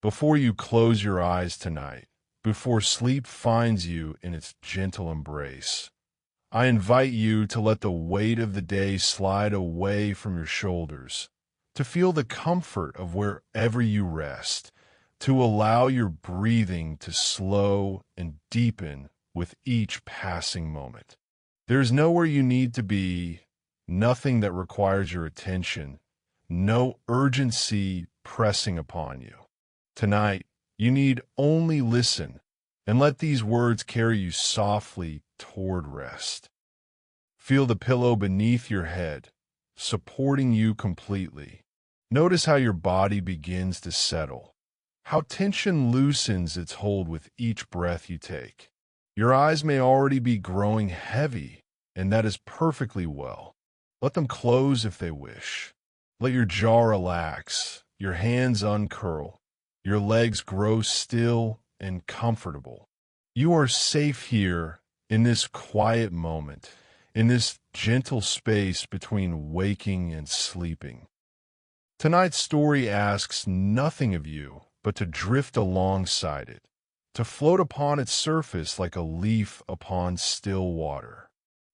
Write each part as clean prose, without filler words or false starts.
Before you close your eyes tonight, before sleep finds you in its gentle embrace, I invite you to let the weight of the day slide away from your shoulders, to feel the comfort of wherever you rest, to allow your breathing to slow and deepen with each passing moment. There's nowhere you need to be, nothing that requires your attention, no urgency pressing upon you. Tonight, you need only listen and let these words carry you softly toward rest. Feel the pillow beneath your head, supporting you completely. Notice how your body begins to settle, how tension loosens its hold with each breath you take. Your eyes may already be growing heavy, and that is perfectly well. Let them close if they wish. Let your jaw relax, your hands uncurl, your legs grow still and comfortable. You are safe here in this quiet moment, in this gentle space between waking and sleeping. Tonight's story asks nothing of you but to drift alongside it, to float upon its surface like a leaf upon still water.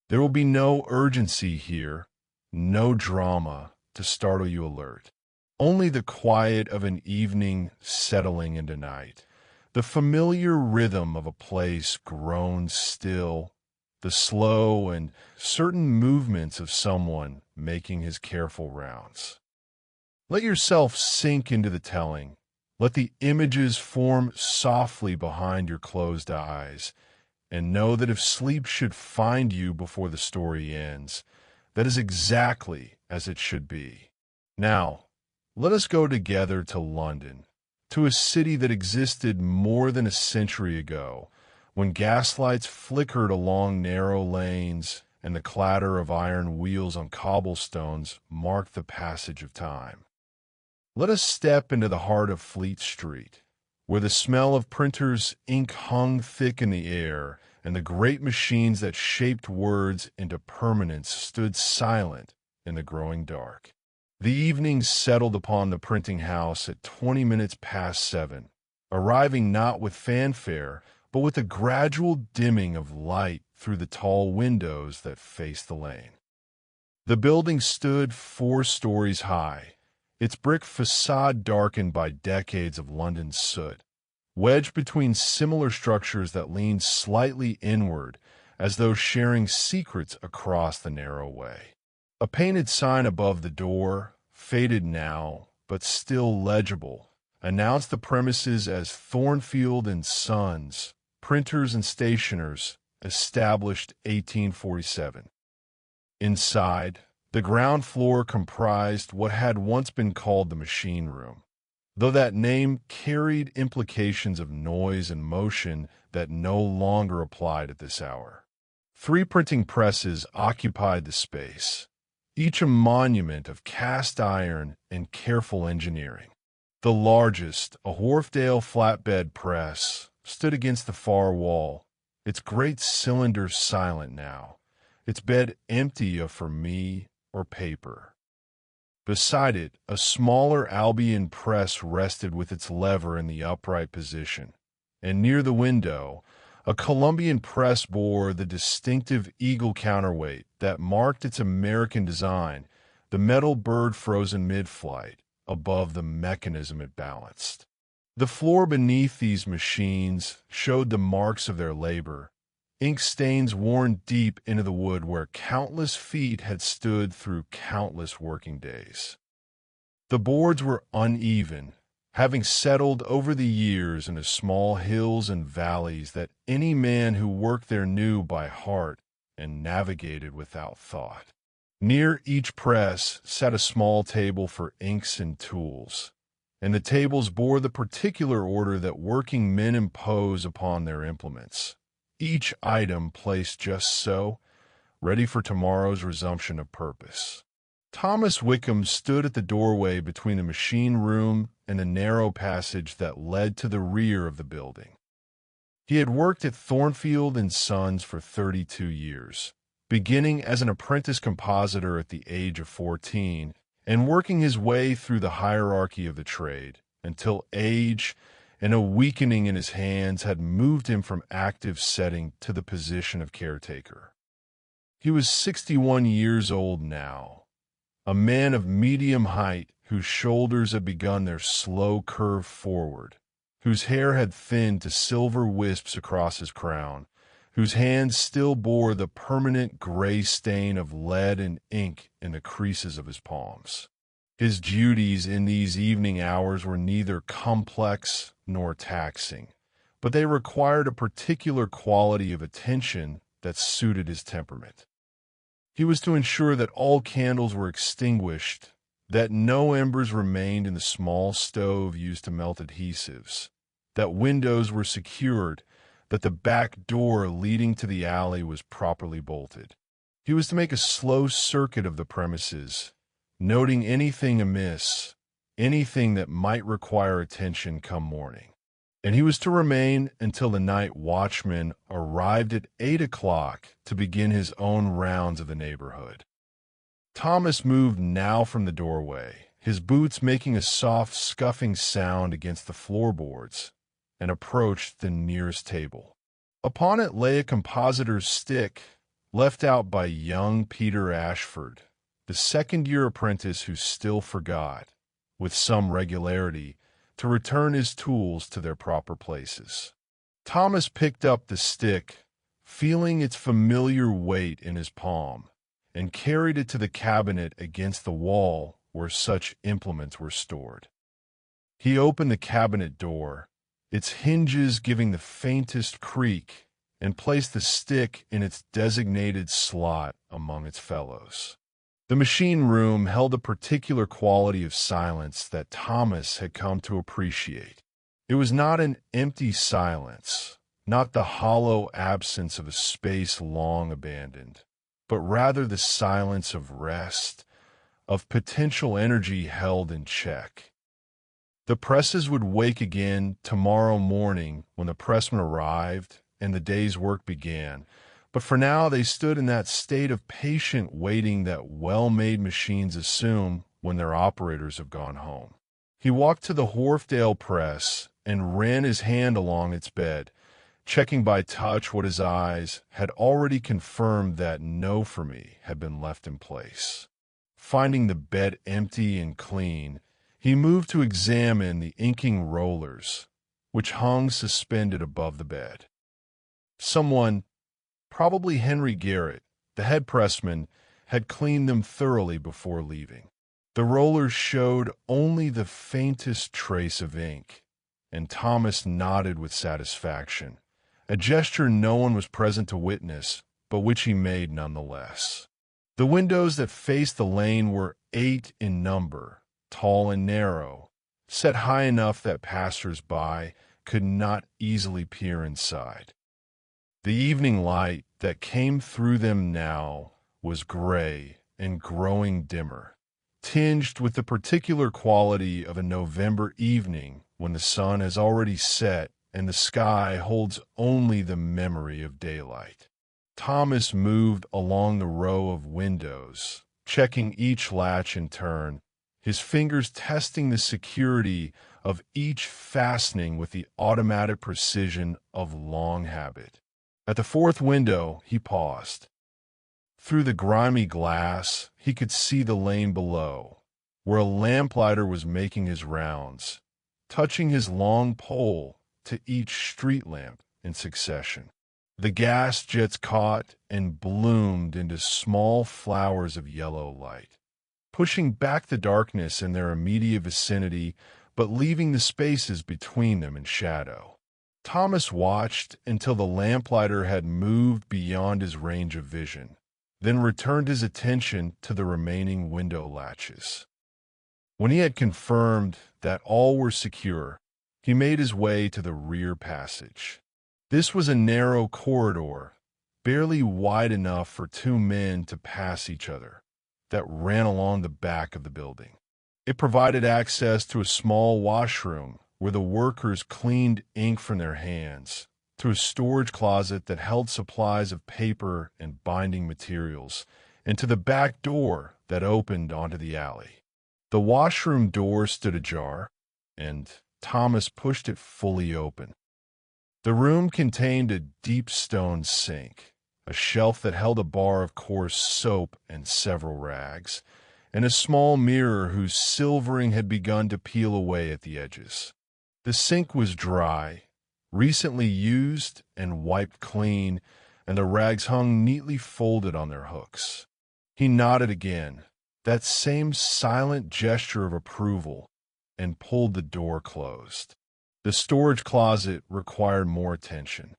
There will be no urgency here, no drama to startle you alert. Only the quiet of an evening settling into night, the familiar rhythm of a place grown still, the slow and certain movements of someone making his careful rounds. Let yourself sink into the telling. Let the images form softly behind your closed eyes, and know that if sleep should find you before the story ends, that is exactly as it should be. Now, let us go together to London, to a city that existed more than a century ago, when gaslights flickered along narrow lanes and the clatter of iron wheels on cobblestones marked the passage of time. Let us step into the heart of Fleet Street, where the smell of printers' ink hung thick in the air and the great machines that shaped words into permanence stood silent in the growing dark. The evening settled upon the printing house at 20 minutes past 7, arriving not with fanfare, but with a gradual dimming of light through the tall windows that faced the lane. The building stood 4 stories high, its brick facade darkened by decades of London soot, wedged between similar structures that leaned slightly inward as though sharing secrets across the narrow way. A painted sign above the door, faded now, but still legible, announced the premises as Thornfield and Sons, printers and stationers, established 1847. Inside, the ground floor comprised what had once been called the machine room, though that name carried implications of noise and motion that no longer applied at this hour. 3 printing presses occupied the space, each a monument of cast iron and careful engineering. The largest, a Wharfdale flatbed press, stood against the far wall, its great cylinder silent now, its bed empty of for me or paper. Beside it, a smaller Albion press rested with its lever in the upright position, and near the window, a Columbian press bore the distinctive eagle counterweight that marked its American design, the metal bird frozen mid-flight, above the mechanism it balanced. The floor beneath these machines showed the marks of their labor, ink stains worn deep into the wood where countless feet had stood through countless working days. The boards were uneven, having settled over the years into small hills and valleys that any man who worked there knew by heart and navigated without thought. Near each press sat a small table for inks and tools, and the tables bore the particular order that working men impose upon their implements, each item placed just so, ready for tomorrow's resumption of purpose. Thomas Wickham stood at the doorway between the machine room and the narrow passage that led to the rear of the building. He had worked at Thornfield and Sons for 32 years, beginning as an apprentice compositor at the age of 14 and working his way through the hierarchy of the trade until age and a weakening in his hands had moved him from active setting to the position of caretaker. He was 61 years old now, a man of medium height whose shoulders had begun their slow curve forward, whose hair had thinned to silver wisps across his crown, whose hands still bore the permanent gray stain of lead and ink in the creases of his palms. His duties in these evening hours were neither complex nor taxing, but they required a particular quality of attention that suited his temperament. He was to ensure that all candles were extinguished, that no embers remained in the small stove used to melt adhesives, that windows were secured, that the back door leading to the alley was properly bolted. He was to make a slow circuit of the premises, noting anything amiss, anything that might require attention come morning. And he was to remain until the night watchman arrived at 8 o'clock to begin his own rounds of the neighborhood. Thomas moved now from the doorway, his boots making a soft scuffing sound against the floorboards, and approached the nearest table. Upon it lay a compositor's stick, left out by young Peter Ashford, the second-year apprentice who still forgot, with some regularity, to return his tools to their proper places. Thomas picked up the stick, feeling its familiar weight in his palm, and carried it to the cabinet against the wall where such implements were stored. He opened the cabinet door, its hinges giving the faintest creak, and placed the stick in its designated slot among its fellows. The machine room held a particular quality of silence that Thomas had come to appreciate. It was not an empty silence, not the hollow absence of a space long abandoned, but rather the silence of rest, of potential energy held in check. The presses would wake again tomorrow morning when the pressman arrived and the day's work began, but for now they stood in that state of patient waiting that well-made machines assume when their operators have gone home. He walked to the Wharfdale press and ran his hand along its bed, checking by touch what his eyes had already confirmed that "No for me" had been left in place. Finding the bed empty and clean, he moved to examine the inking rollers, which hung suspended above the bed. Someone, probably Henry Garrett, the head pressman, had cleaned them thoroughly before leaving. The rollers showed only the faintest trace of ink, and Thomas nodded with satisfaction, a gesture no one was present to witness, but which he made nonetheless. The windows that faced the lane were 8 in number, tall and narrow, set high enough that passers-by could not easily peer inside. The evening light that came through them now was gray and growing dimmer, tinged with the particular quality of a November evening when the sun has already set and the sky holds only the memory of daylight. Thomas moved along the row of windows, checking each latch in turn, his fingers testing the security of each fastening with the automatic precision of long habit. At the fourth window, he paused. Through the grimy glass, he could see the lane below, where a lamplighter was making his rounds, touching his long pole to each street lamp in succession. The gas jets caught and bloomed into small flowers of yellow light, pushing back the darkness in their immediate vicinity, but leaving the spaces between them in shadow. Thomas watched until the lamplighter had moved beyond his range of vision, then returned his attention to the remaining window latches. When he had confirmed that all were secure, he made his way to the rear passage. This was a narrow corridor, barely wide enough for 2 men to pass each other, that ran along the back of the building. It provided access to a small washroom where the workers cleaned ink from their hands, to a storage closet that held supplies of paper and binding materials, and to the back door that opened onto the alley. The washroom door stood ajar, and Thomas pushed it fully open. The room contained a deep stone sink, a shelf that held a bar of coarse soap and several rags, and a small mirror whose silvering had begun to peel away at the edges. The sink was dry, recently used and wiped clean, and the rags hung neatly folded on their hooks. He nodded again, that same silent gesture of approval, and pulled the door closed. The storage closet required more attention.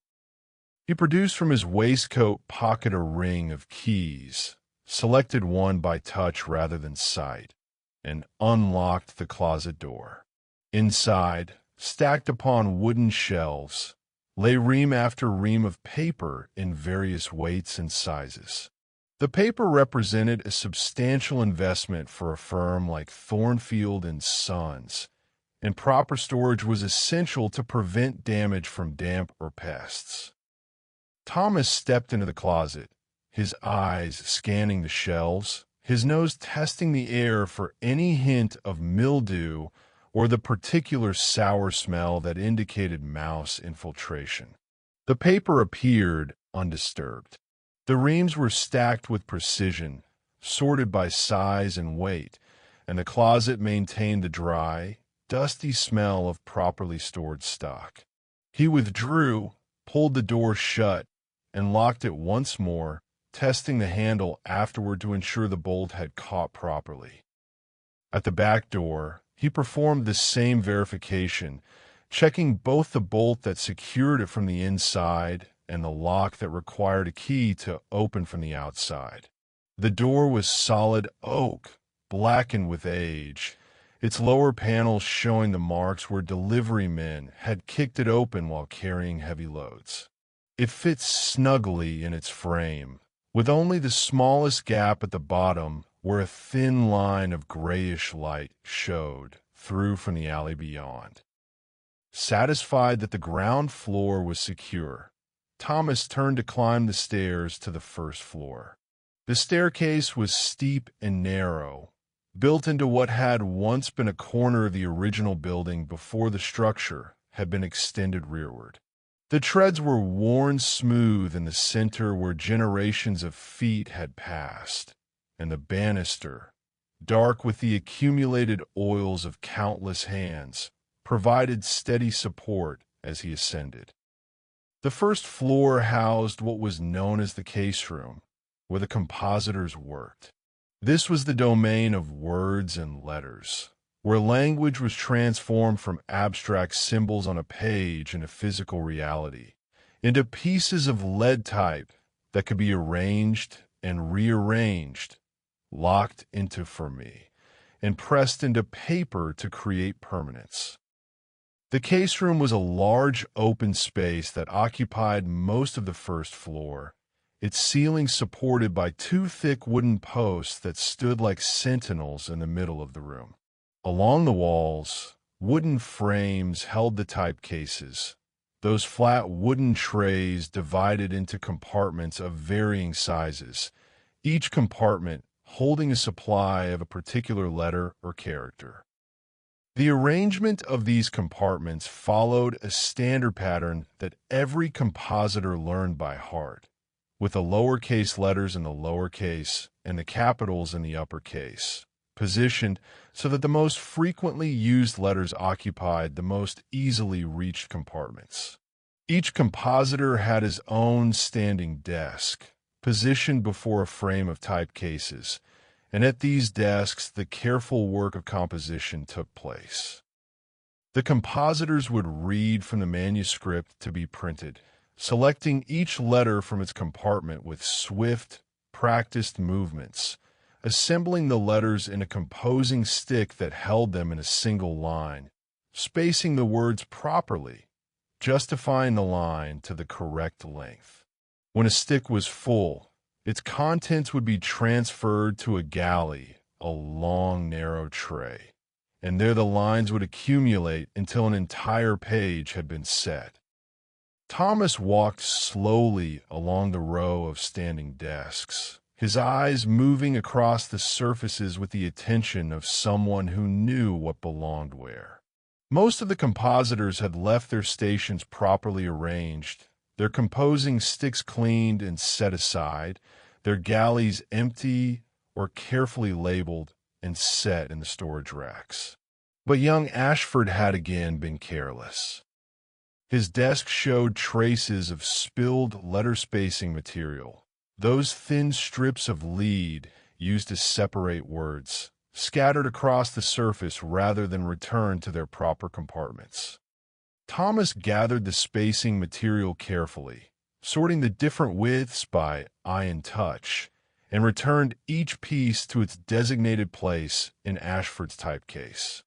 He produced from his waistcoat pocket a ring of keys, selected one by touch rather than sight, and unlocked the closet door. Inside, stacked upon wooden shelves, lay ream after ream of paper in various weights and sizes. The paper represented a substantial investment for a firm like Thornfield and Sons, and proper storage was essential to prevent damage from damp or pests. Thomas stepped into the closet, his eyes scanning the shelves, his nose testing the air for any hint of mildew or the particular sour smell that indicated mouse infiltration. The paper appeared undisturbed. The reams were stacked with precision, sorted by size and weight, and the closet maintained the dry, dusty smell of properly stored stock. He withdrew, pulled the door shut, and locked it once more, testing the handle afterward to ensure the bolt had caught properly. At the back door, he performed the same verification, checking both the bolt that secured it from the inside and the lock that required a key to open from the outside. The door was solid oak, blackened with age, its lower panels showing the marks where delivery men had kicked it open while carrying heavy loads. It fit snugly in its frame, with only the smallest gap at the bottom where a thin line of grayish light showed through from the alley beyond. Satisfied that the ground floor was secure, Thomas turned to climb the stairs to the first floor. The staircase was steep and narrow, built into what had once been a corner of the original building before the structure had been extended rearward. The treads were worn smooth in the center where generations of feet had passed, and the banister, dark with the accumulated oils of countless hands, provided steady support as he ascended. The first floor housed what was known as the case room, where the compositors worked. This was the domain of words and letters, where language was transformed from abstract symbols on a page into physical reality, into pieces of lead type that could be arranged and rearranged, locked into fermi, and pressed into paper to create permanence. The case room was a large open space that occupied most of the first floor, its ceiling supported by two thick wooden posts that stood like sentinels in the middle of the room. Along the walls, wooden frames held the type cases, those flat wooden trays divided into compartments of varying sizes, each compartment holding a supply of a particular letter or character. The arrangement of these compartments followed a standard pattern that every compositor learned by heart, with the lowercase letters in the lowercase and the capitals in the uppercase, positioned so that the most frequently used letters occupied the most easily reached compartments. Each compositor had his own standing desk, positioned before a frame of type cases, and at these desks the careful work of composition took place. The compositors would read from the manuscript to be printed, selecting each letter from its compartment with swift, practiced movements, assembling the letters in a composing stick that held them in a single line, spacing the words properly, justifying the line to the correct length. When a stick was full, its contents would be transferred to a galley, a long, narrow tray, and there the lines would accumulate until an entire page had been set. Thomas walked slowly along the row of standing desks, his eyes moving across the surfaces with the attention of someone who knew what belonged where. Most of the compositors had left their stations properly arranged, their composing sticks cleaned and set aside, their galleys empty or carefully labeled and set in the storage racks. But young Ashford had again been careless. His desk showed traces of spilled letter spacing material, those thin strips of lead used to separate words, scattered across the surface rather than returned to their proper compartments. Thomas gathered the spacing material carefully, sorting the different widths by eye and touch, and returned each piece to its designated place in Ashford's typecase.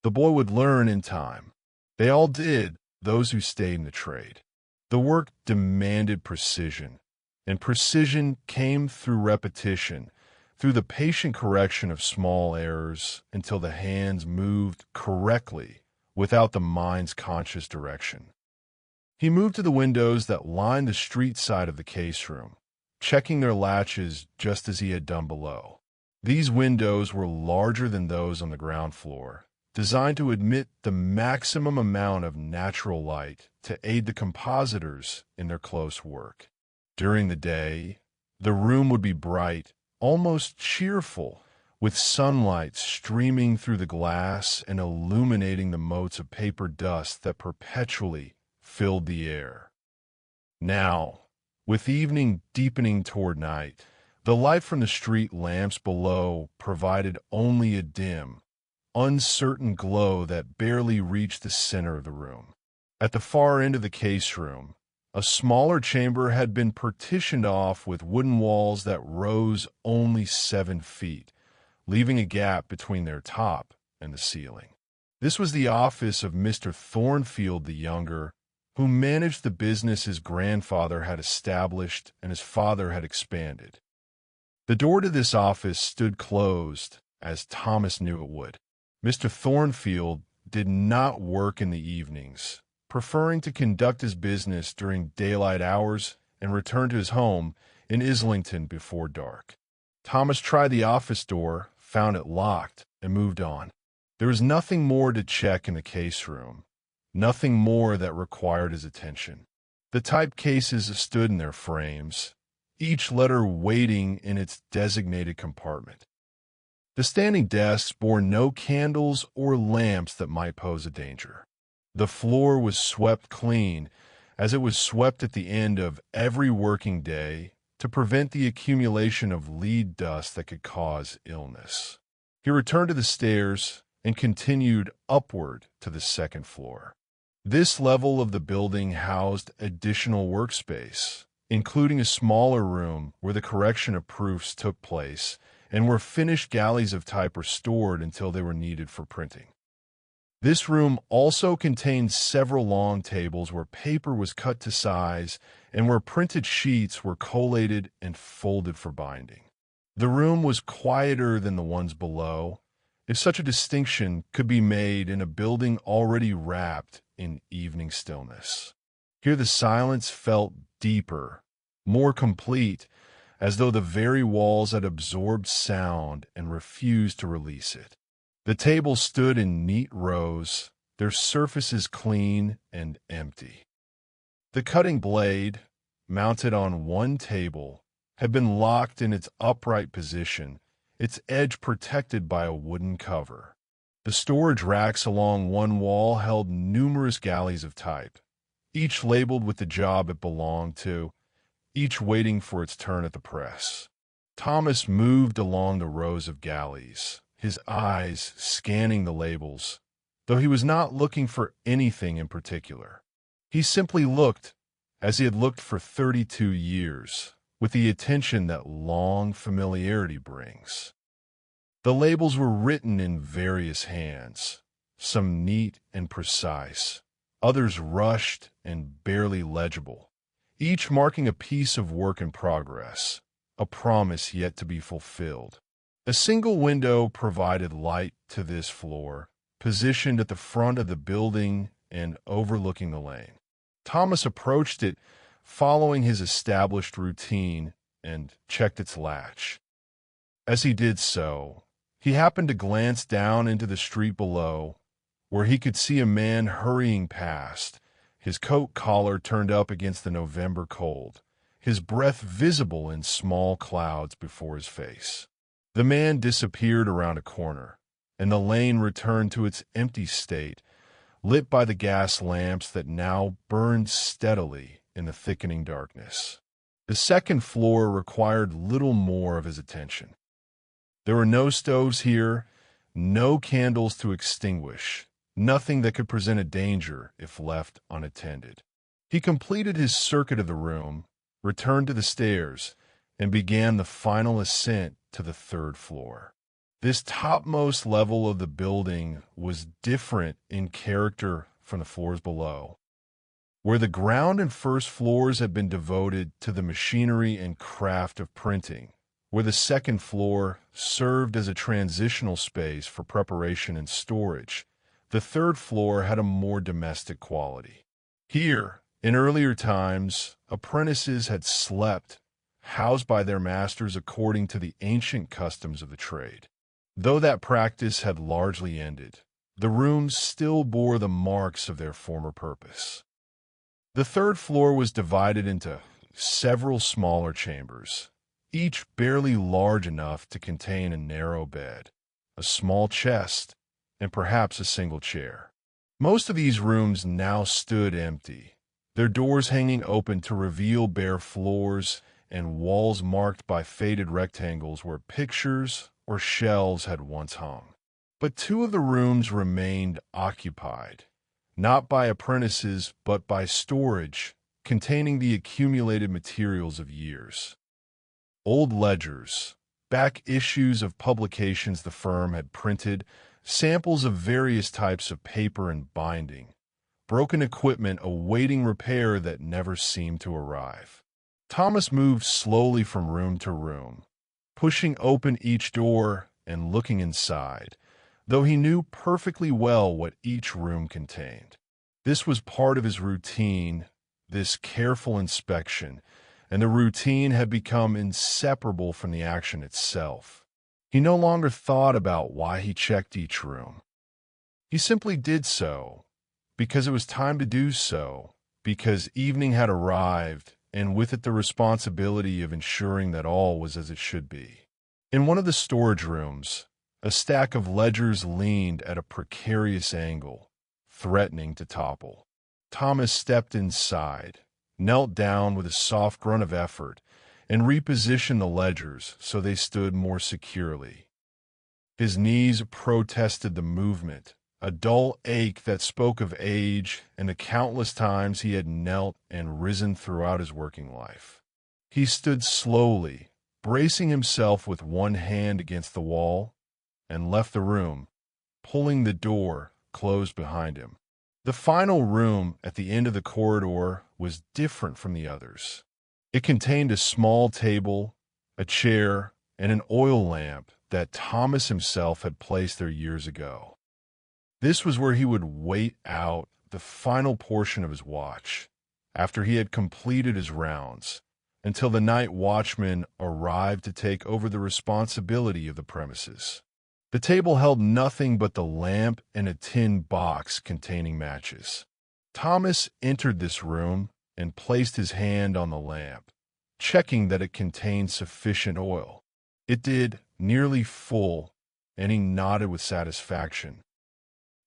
The boy would learn in time. They all did, those who stayed in the trade. The work demanded precision, and precision came through repetition, through the patient correction of small errors until the hands moved correctly without the mind's conscious direction. He moved to the windows that lined the street side of the case room, checking their latches just as he had done below. These windows were larger than those on the ground floor, designed to admit the maximum amount of natural light to aid the compositors in their close work. During the day, the room would be bright, almost cheerful, with sunlight streaming through the glass and illuminating the motes of paper dust that perpetually filled the air. Now, with evening deepening toward night, the light from the street lamps below provided only a dim, uncertain glow that barely reached the center of the room. At the far end of the case room, a smaller chamber had been partitioned off with wooden walls that rose only 7 feet, leaving a gap between their top and the ceiling. This was the office of Mr. Thornfield the younger, who managed the business his grandfather had established and his father had expanded. The door to this office stood closed, as Thomas knew it would. Mr. Thornfield did not work in the evenings, preferring to conduct his business during daylight hours and return to his home in Islington before dark. Thomas tried the office door, found it locked, and moved on. There was nothing more to check in the case room, nothing more that required his attention. The type cases stood in their frames, each letter waiting in its designated compartment. The standing desks bore no candles or lamps that might pose a danger. The floor was swept clean, as it was swept at the end of every working day to prevent the accumulation of lead dust that could cause illness. He returned to the stairs and continued upward to the second floor. This level of the building housed additional workspace, including a smaller room where the correction of proofs took place and where finished galleys of type were stored until they were needed for printing. This room also contained several long tables where paper was cut to size and where printed sheets were collated and folded for binding. The room was quieter than the ones below, if such a distinction could be made in a building already wrapped in evening stillness. Here the silence felt deeper, more complete, as though the very walls had absorbed sound and refused to release it. The tables stood in neat rows, their surfaces clean and empty. The cutting blade, mounted on one table, had been locked in its upright position, its edge protected by a wooden cover. The storage racks along one wall held numerous galleys of type, each labeled with the job it belonged to, each waiting for its turn at the press. Thomas moved along the rows of galleys, his eyes scanning the labels, though he was not looking for anything in particular. He simply looked, as he had looked for 32 years, with the attention that long familiarity brings. The labels were written in various hands, some neat and precise, others rushed and barely legible, each marking a piece of work in progress, a promise yet to be fulfilled. A single window provided light to this floor, positioned at the front of the building and overlooking the lane. Thomas approached it, following his established routine, and checked its latch. As he did so, he happened to glance down into the street below, where he could see a man hurrying past, his coat collar turned up against the November cold, his breath visible in small clouds before his face. The man disappeared around a corner, and the lane returned to its empty state, lit by the gas lamps that now burned steadily in the thickening darkness. The second floor required little more of his attention. There were no stoves here, no candles to extinguish, nothing that could present a danger if left unattended. He completed his circuit of the room, returned to the stairs, and began the final ascent to the third floor. This topmost level of the building was different in character from the floors below. Where the ground and first floors had been devoted to the machinery and craft of printing, where the second floor served as a transitional space for preparation and storage, the third floor had a more domestic quality. Here, in earlier times, apprentices had slept, housed by their masters according to the ancient customs of the trade. Though that practice had largely ended, the rooms still bore the marks of their former purpose. The third floor was divided into several smaller chambers, each barely large enough to contain a narrow bed, a small chest, and perhaps a single chair. Most of these rooms now stood empty, their doors hanging open to reveal bare floors and walls marked by faded rectangles where pictures or shelves had once hung. But two of the rooms remained occupied, not by apprentices but by storage containing the accumulated materials of years. Old ledgers, back issues of publications the firm had printed, samples of various types of paper and binding, broken equipment awaiting repair that never seemed to arrive. Thomas moved slowly from room to room, pushing open each door and looking inside, though he knew perfectly well what each room contained. This was part of his routine, this careful inspection, and the routine had become inseparable from the action itself. He no longer thought about why he checked each room. He simply did so, because it was time to do so, because evening had arrived, and with it the responsibility of ensuring that all was as it should be. In one of the storage rooms, a stack of ledgers leaned at a precarious angle, threatening to topple. Thomas stepped inside, knelt down with a soft grunt of effort, and repositioned the ledgers so they stood more securely. His knees protested the movement, a dull ache that spoke of age and the countless times he had knelt and risen throughout his working life. He stood slowly, bracing himself with one hand against the wall, and left the room, pulling the door closed behind him. The final room at the end of the corridor was different from the others. It contained a small table, a chair, and an oil lamp that Thomas himself had placed there years ago. This was where he would wait out the final portion of his watch, after he had completed his rounds, until the night watchman arrived to take over the responsibility of the premises. The table held nothing but the lamp and a tin box containing matches. Thomas entered this room and placed his hand on the lamp, checking that it contained sufficient oil. It did, nearly full, and he nodded with satisfaction.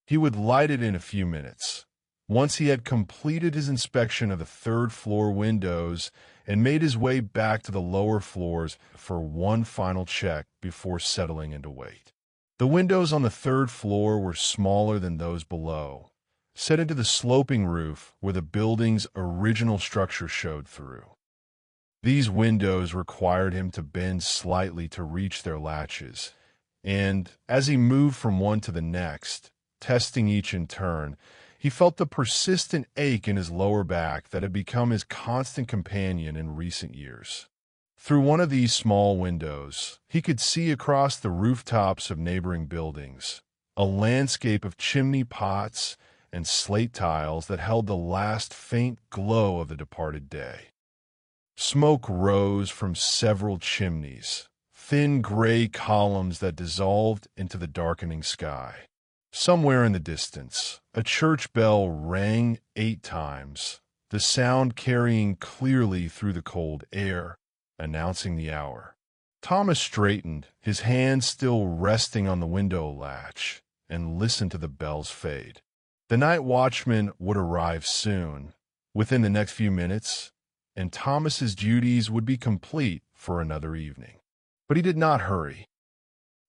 He would light it in a few minutes, once he had completed his inspection of the third-floor windows and made his way back to the lower floors for one final check before settling into wait. The windows on the third floor were smaller than those below, set into the sloping roof where the building's original structure showed through. These windows required him to bend slightly to reach their latches, and as he moved from one to the next, testing each in turn, he felt the persistent ache in his lower back that had become his constant companion in recent years. Through one of these small windows, he could see across the rooftops of neighboring buildings, a landscape of chimney pots and slate tiles that held the last faint glow of the departed day. Smoke rose from several chimneys, thin gray columns that dissolved into the darkening sky. Somewhere in the distance, a church bell rang 8 times, the sound carrying clearly through the cold air, announcing the hour. Thomas straightened, his hand still resting on the window latch, and listened to the bells fade. The night watchman would arrive soon, within the next few minutes, and Thomas's duties would be complete for another evening. But he did not hurry.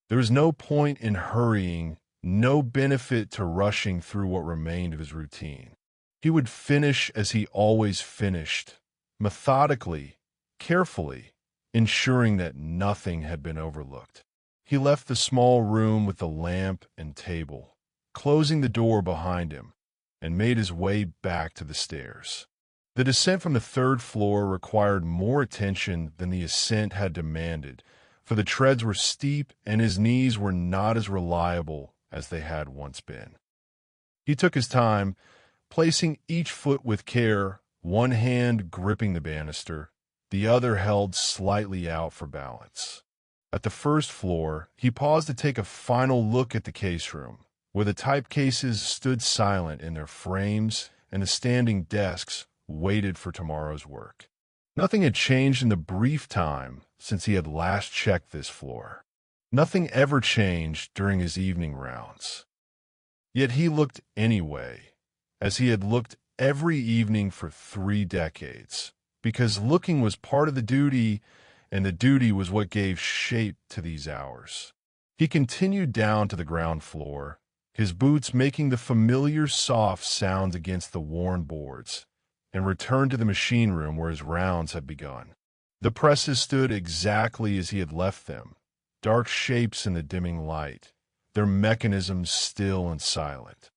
There was no point in hurrying, no benefit to rushing through what remained of his routine. He would finish as he always finished, methodically, carefully, ensuring that nothing had been overlooked. He left the small room with the lamp and table, closing the door behind him, and made his way back to the stairs. The descent from the 3rd floor required more attention than the ascent had demanded, for the treads were steep and his knees were not as reliable as they had once been. He took his time, placing each foot with care, one hand gripping the banister, the other held slightly out for balance. At the 1st floor, he paused to take a final look at the case room, where the type cases stood silent in their frames and the standing desks waited for tomorrow's work. Nothing had changed in the brief time since he had last checked this floor. Nothing ever changed during his evening rounds. Yet he looked anyway, as he had looked every evening for 3 decades, because looking was part of the duty, and the duty was what gave shape to these hours. He continued down to the ground floor, his boots making the familiar soft sounds against the worn boards, and returned to the machine room where his rounds had begun. The presses stood exactly as he had left them, dark shapes in the dimming light, their mechanisms still and silent.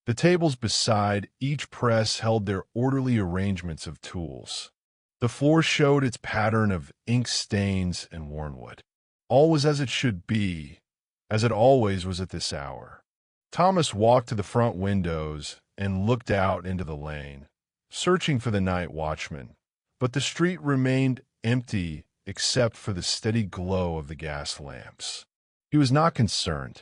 The tables beside each press held their orderly arrangements of tools. The floor showed its pattern of ink stains and wormwood. All was as it should be, as it always was at this hour. Thomas walked to the front windows and looked out into the lane, searching for the night watchman, but the street remained empty except for the steady glow of the gas lamps. He was not concerned.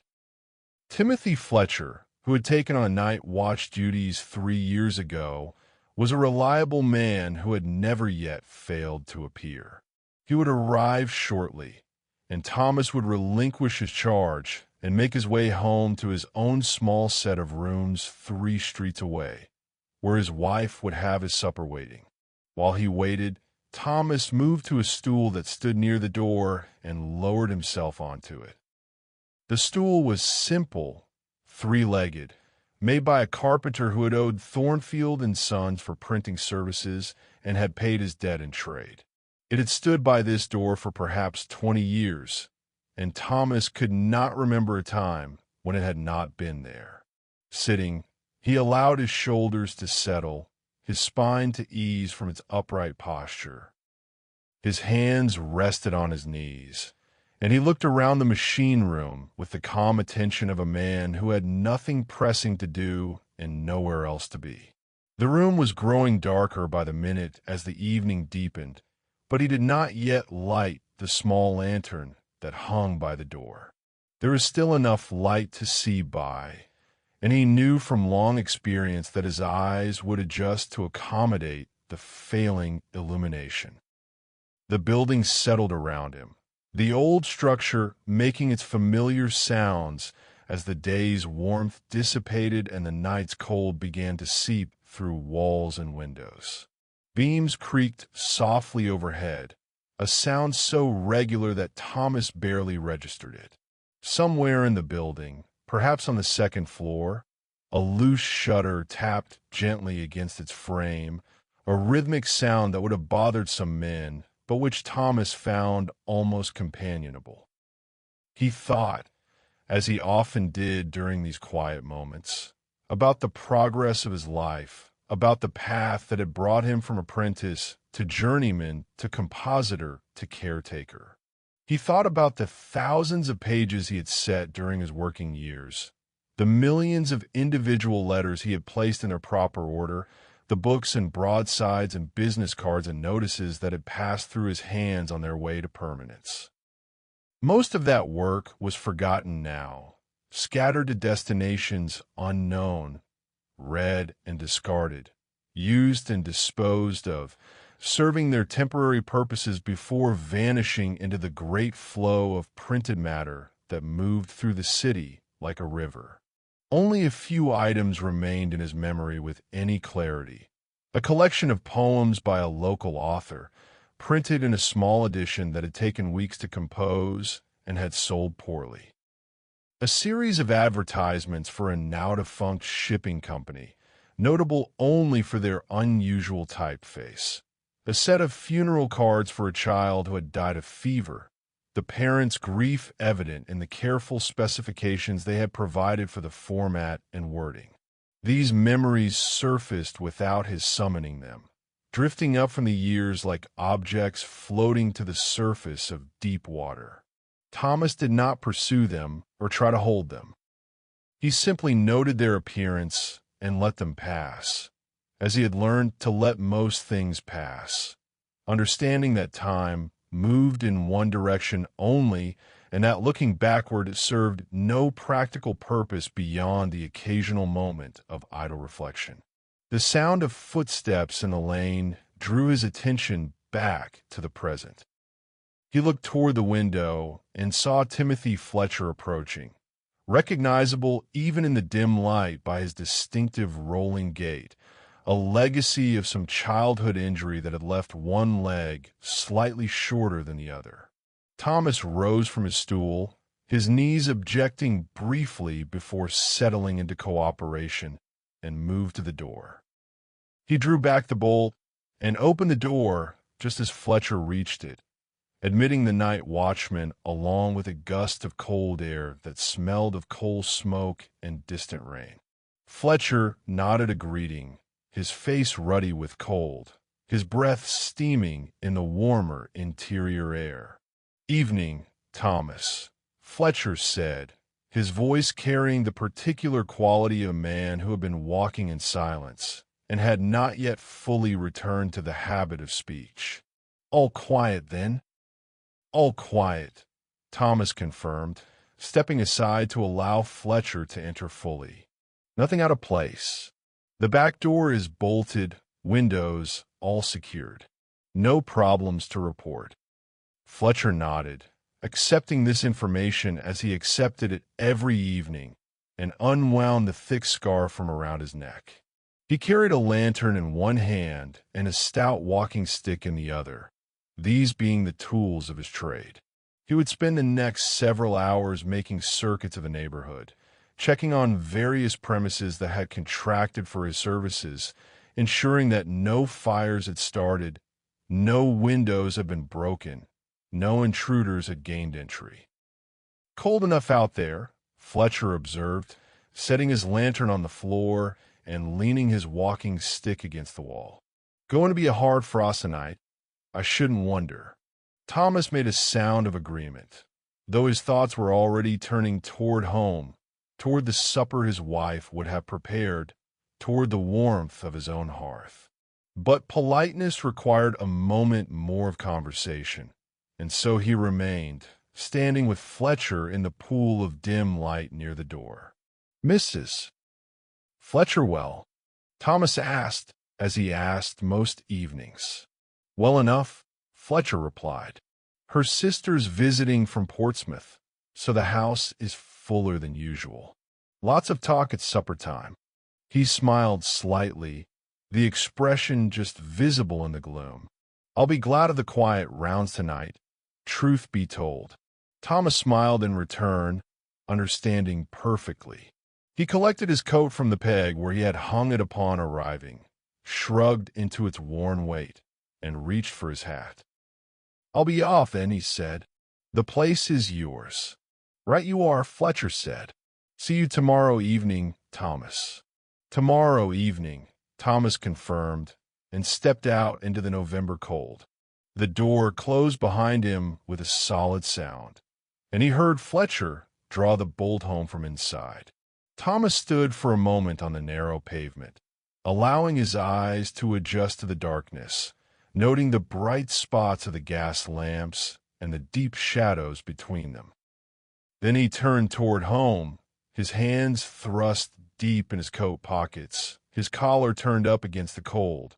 Timothy Fletcher, who had taken on night watch duties 3 years ago, was a reliable man who had never yet failed to appear. He would arrive shortly, and Thomas would relinquish his charge and make his way home to his own small set of rooms 3 streets away, where his wife would have his supper waiting. While he waited, Thomas moved to a stool that stood near the door and lowered himself onto it. The stool was simple, 3-legged, made by a carpenter who had owed Thornfield and Sons for printing services and had paid his debt in trade. It had stood by this door for perhaps 20 years, and Thomas could not remember a time when it had not been there. Sitting, he allowed his shoulders to settle, his spine to ease from its upright posture. His hands rested on his knees, and he looked around the machine room with the calm attention of a man who had nothing pressing to do and nowhere else to be. The room was growing darker by the minute as the evening deepened, but he did not yet light the small lantern that hung by the door. There was still enough light to see by, and he knew from long experience that his eyes would adjust to accommodate the failing illumination. The building settled around him, the old structure making its familiar sounds as the day's warmth dissipated and the night's cold began to seep through walls and windows. Beams creaked softly overhead, a sound so regular that Thomas barely registered it. Somewhere in the building, perhaps on the 2nd floor, a loose shutter tapped gently against its frame, a rhythmic sound that would have bothered some men, but which Thomas found almost companionable. He thought, as he often did during these quiet moments, about the progress of his life, about the path that had brought him from apprentice to journeyman to compositor to caretaker. He thought about the thousands of pages he had set during his working years, the millions of individual letters he had placed in their proper order, the books and broadsides and business cards and notices that had passed through his hands on their way to permanence. Most of that work was forgotten now, scattered to destinations unknown, read and discarded, used and disposed of, serving their temporary purposes before vanishing into the great flow of printed matter that moved through the city like a river. Only a few items remained in his memory with any clarity. A collection of poems by a local author, printed in a small edition that had taken weeks to compose and had sold poorly. A series of advertisements for a now-defunct shipping company, notable only for their unusual typeface. A set of funeral cards for a child who had died of fever, the parents' grief evident in the careful specifications they had provided for the format and wording. These memories surfaced without his summoning them, drifting up from the years like objects floating to the surface of deep water. Thomas did not pursue them or try to hold them. He simply noted their appearance and let them pass, as he had learned to let most things pass, understanding that time moved in one direction only, and that looking backward served no practical purpose beyond the occasional moment of idle reflection. The sound of footsteps in the lane drew his attention back to the present. He looked toward the window and saw Timothy Fletcher approaching, recognizable even in the dim light by his distinctive rolling gait, a legacy of some childhood injury that had left one leg slightly shorter than the other. Thomas rose from his stool, his knees objecting briefly before settling into cooperation, and moved to the door. He drew back the bolt and opened the door just as Fletcher reached it, admitting the night watchman along with a gust of cold air that smelled of coal smoke and distant rain. Fletcher nodded a greeting, his face ruddy with cold, his breath steaming in the warmer interior air. "Evening, Thomas," Fletcher said, his voice carrying the particular quality of a man who had been walking in silence and had not yet fully returned to the habit of speech. "All quiet, then?" "All quiet," Thomas confirmed, stepping aside to allow Fletcher to enter fully. "Nothing out of place. The back door is bolted, windows all secured. No problems to report." Fletcher nodded, accepting this information as he accepted it every evening, and unwound the thick scarf from around his neck. He carried a lantern in one hand and a stout walking stick in the other, these being the tools of his trade. He would spend the next several hours making circuits of the neighborhood, checking on various premises that had contracted for his services, ensuring that no fires had started, no windows had been broken, no intruders had gained entry. "Cold enough out there," Fletcher observed, setting his lantern on the floor and leaning his walking stick against the wall. "Going to be a hard frost tonight. I shouldn't wonder." Thomas made a sound of agreement, though his thoughts were already turning toward home, toward the supper his wife would have prepared, toward the warmth of his own hearth. But politeness required a moment more of conversation, and so he remained, standing with Fletcher in the pool of dim light near the door. "Mrs. Fletcher well?" Thomas asked, as he asked most evenings. "Well enough," Fletcher replied. "Her sister's visiting from Portsmouth, so the house is fuller than usual. Lots of talk at supper time." He smiled slightly, the expression just visible in the gloom. "I'll be glad of the quiet rounds tonight, truth be told." Thomas smiled in return, understanding perfectly. He collected his coat from the peg where he had hung it upon arriving, shrugged into its worn weight, and reached for his hat. "I'll be off then," he said. "The place is yours." "Right you are," Fletcher said. "See you tomorrow evening, Thomas." "Tomorrow evening," Thomas confirmed, and stepped out into the November cold. The door closed behind him with a solid sound, and he heard Fletcher draw the bolt home from inside. Thomas stood for a moment on the narrow pavement, allowing his eyes to adjust to the darkness, noting the bright spots of the gas lamps and the deep shadows between them. Then he turned toward home, his hands thrust deep in his coat pockets, his collar turned up against the cold,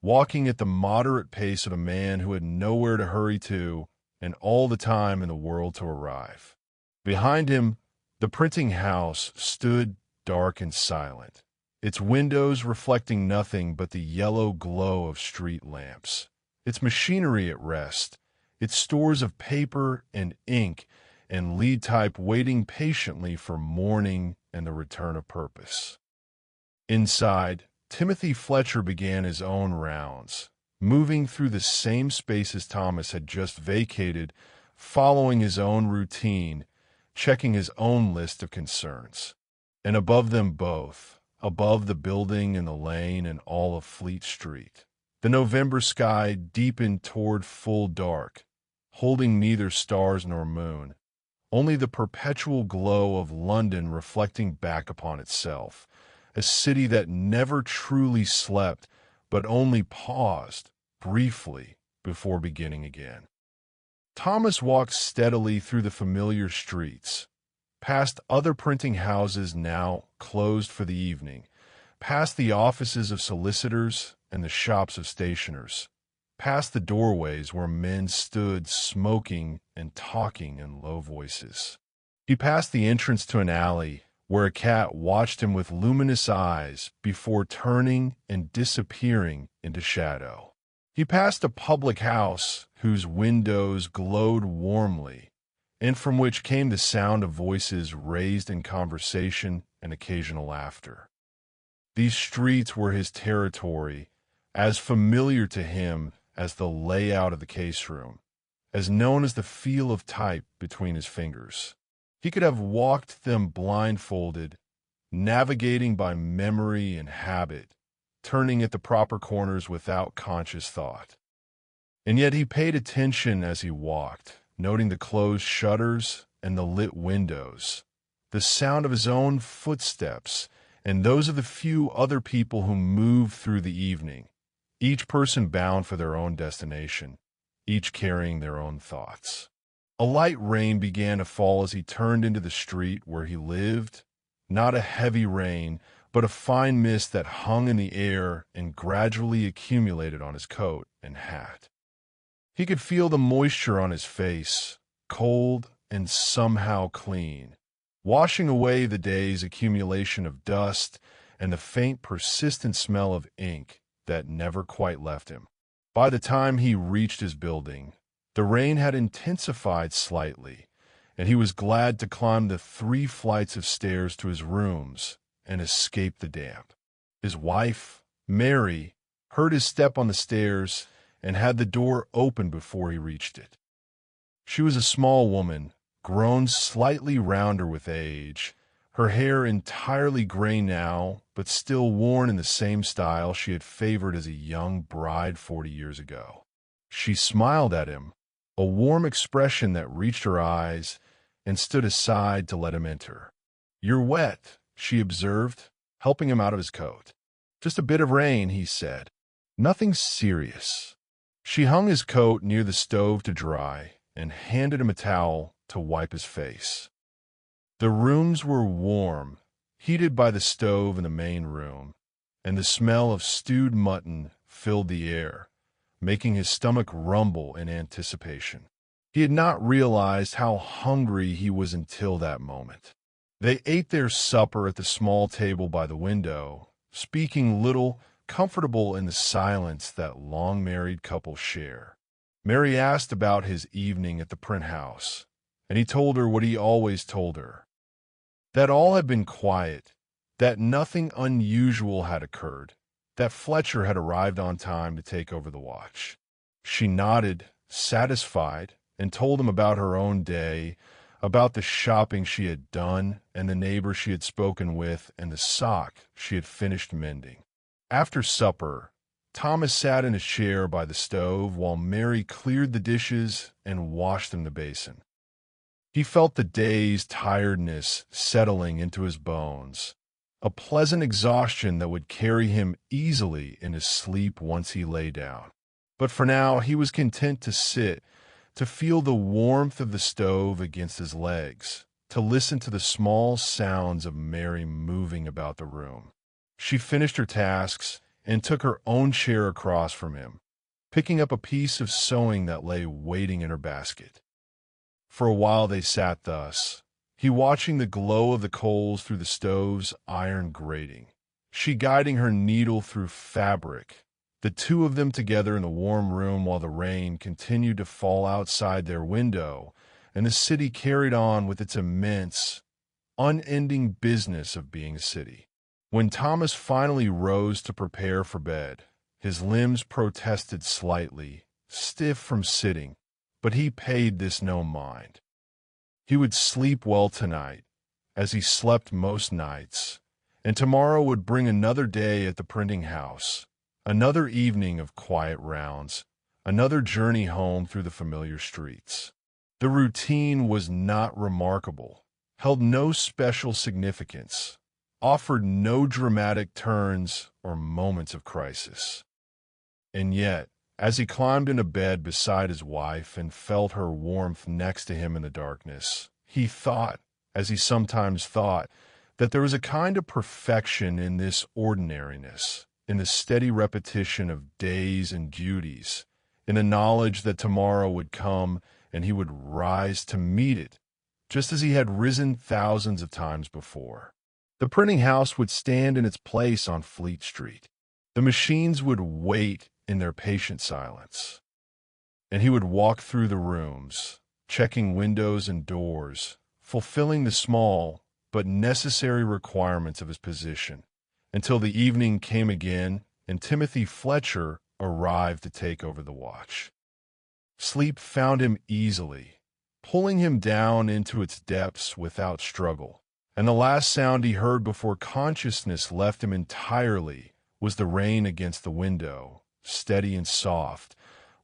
walking at the moderate pace of a man who had nowhere to hurry to and all the time in the world to arrive. Behind him, the printing house stood dark and silent, its windows reflecting nothing but the yellow glow of street lamps, its machinery at rest, its stores of paper and ink and lead type waiting patiently for morning and the return of purpose. Inside, Timothy Fletcher began his own rounds, moving through the same spaces Thomas had just vacated, following his own routine, checking his own list of concerns. And above them both, above the building and the lane and all of Fleet Street, the November sky deepened toward full dark, holding neither stars nor moon, only the perpetual glow of London reflecting back upon itself, a city that never truly slept, but only paused, briefly, before beginning again. Thomas walked steadily through the familiar streets, past other printing houses now closed for the evening, past the offices of solicitors and the shops of stationers, past the doorways where men stood smoking and talking in low voices. He passed the entrance to an alley where a cat watched him with luminous eyes before turning and disappearing into shadow. He passed a public house whose windows glowed warmly and from which came the sound of voices raised in conversation and occasional laughter. These streets were his territory, as familiar to him as the layout of the case room, as known as the feel of type between his fingers. He could have walked them blindfolded, navigating by memory and habit, turning at the proper corners without conscious thought. And yet he paid attention as he walked, noting the closed shutters and the lit windows, the sound of his own footsteps and those of the few other people who moved through the evening, each person bound for their own destination, each carrying their own thoughts. A light rain began to fall as he turned into the street where he lived, not a heavy rain, but a fine mist that hung in the air and gradually accumulated on his coat and hat. He could feel the moisture on his face, cold and somehow clean, washing away the day's accumulation of dust and the faint, persistent smell of ink that never quite left him. By the time he reached his building, the rain had intensified slightly, and he was glad to climb the 3 flights of stairs to his rooms and escape the damp. His wife, Mary, heard his step on the stairs and had the door open before he reached it. She was a small woman, grown slightly rounder with age, her hair entirely gray now, but still worn in the same style she had favored as a young bride 40 years ago. She smiled at him, a warm expression that reached her eyes, and stood aside to let him enter. "You're wet," she observed, helping him out of his coat. "Just a bit of rain," he said. "Nothing serious." She hung his coat near the stove to dry and handed him a towel to wipe his face. The rooms were warm, heated by the stove in the main room, and the smell of stewed mutton filled the air, making his stomach rumble in anticipation. He had not realized how hungry he was until that moment. They ate their supper at the small table by the window, speaking little, comfortable in the silence that long-married couples share. Mary asked about his evening at the print house, and he told her what he always told her, that all had been quiet, that nothing unusual had occurred, that Fletcher had arrived on time to take over the watch. She nodded, satisfied, and told him about her own day, about the shopping she had done and the neighbor she had spoken with and the sock she had finished mending. After supper, Thomas sat in a chair by the stove while Mary cleared the dishes and washed in the basin. He felt the day's tiredness settling into his bones, a pleasant exhaustion that would carry him easily in his sleep once he lay down. But for now he was content to sit, to feel the warmth of the stove against his legs, to listen to the small sounds of Mary moving about the room. She finished her tasks and took her own chair across from him, picking up a piece of sewing that lay waiting in her basket. For a while they sat thus, he watching the glow of the coals through the stove's iron grating, she guiding her needle through fabric, the two of them together in the warm room while the rain continued to fall outside their window, and the city carried on with its immense, unending business of being a city. When Thomas finally rose to prepare for bed, his limbs protested slightly, stiff from sitting, but he paid this no mind. He would sleep well tonight, as he slept most nights, and tomorrow would bring another day at the printing house, another evening of quiet rounds, another journey home through the familiar streets. The routine was not remarkable, held no special significance, offered no dramatic turns or moments of crisis. And yet, as he climbed into bed beside his wife and felt her warmth next to him in the darkness, he thought, as he sometimes thought, that there was a kind of perfection in this ordinariness, in the steady repetition of days and duties, in the knowledge that tomorrow would come and he would rise to meet it, just as he had risen thousands of times before. The printing house would stand in its place on Fleet Street. The machines would wait in their patient silence, and he would walk through the rooms, checking windows and doors, fulfilling the small but necessary requirements of his position, until the evening came again and Timothy Fletcher arrived to take over the watch. Sleep found him easily, pulling him down into its depths without struggle, and the last sound he heard before consciousness left him entirely was the rain against the window, steady and soft,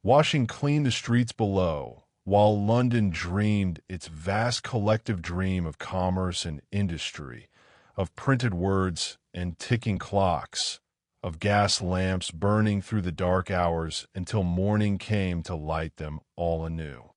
washing clean the streets below, while London dreamed its vast collective dream of commerce and industry, of printed words and ticking clocks, of gas lamps burning through the dark hours until morning came to light them all anew.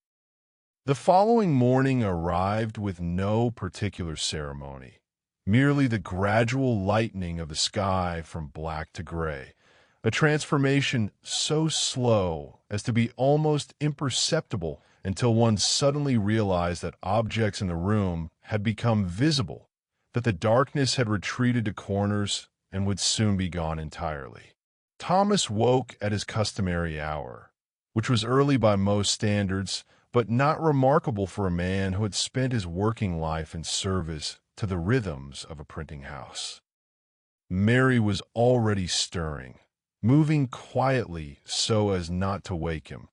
The following morning arrived with no particular ceremony, merely the gradual lightening of the sky from black to gray, a transformation so slow as to be almost imperceptible until one suddenly realized that objects in the room had become visible, that the darkness had retreated to corners and would soon be gone entirely. Thomas woke at his customary hour, which was early by most standards, but not remarkable for a man who had spent his working life in service to the rhythms of a printing house. Mary was already stirring, moving quietly so as not to wake him,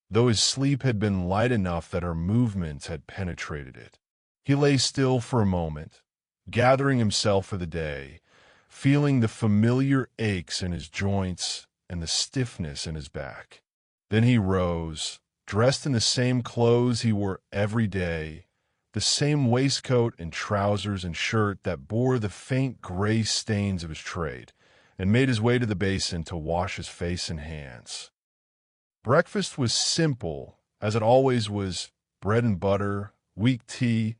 though his sleep had been light enough that her movements had penetrated it. He lay still for a moment, gathering himself for the day, feeling the familiar aches in his joints and the stiffness in his back. Then he rose, dressed in the same clothes he wore every day, the same waistcoat and trousers and shirt that bore the faint gray stains of his trade, and made his way to the basin to wash his face and hands. Breakfast was simple, as it always was: bread and butter, weak tea,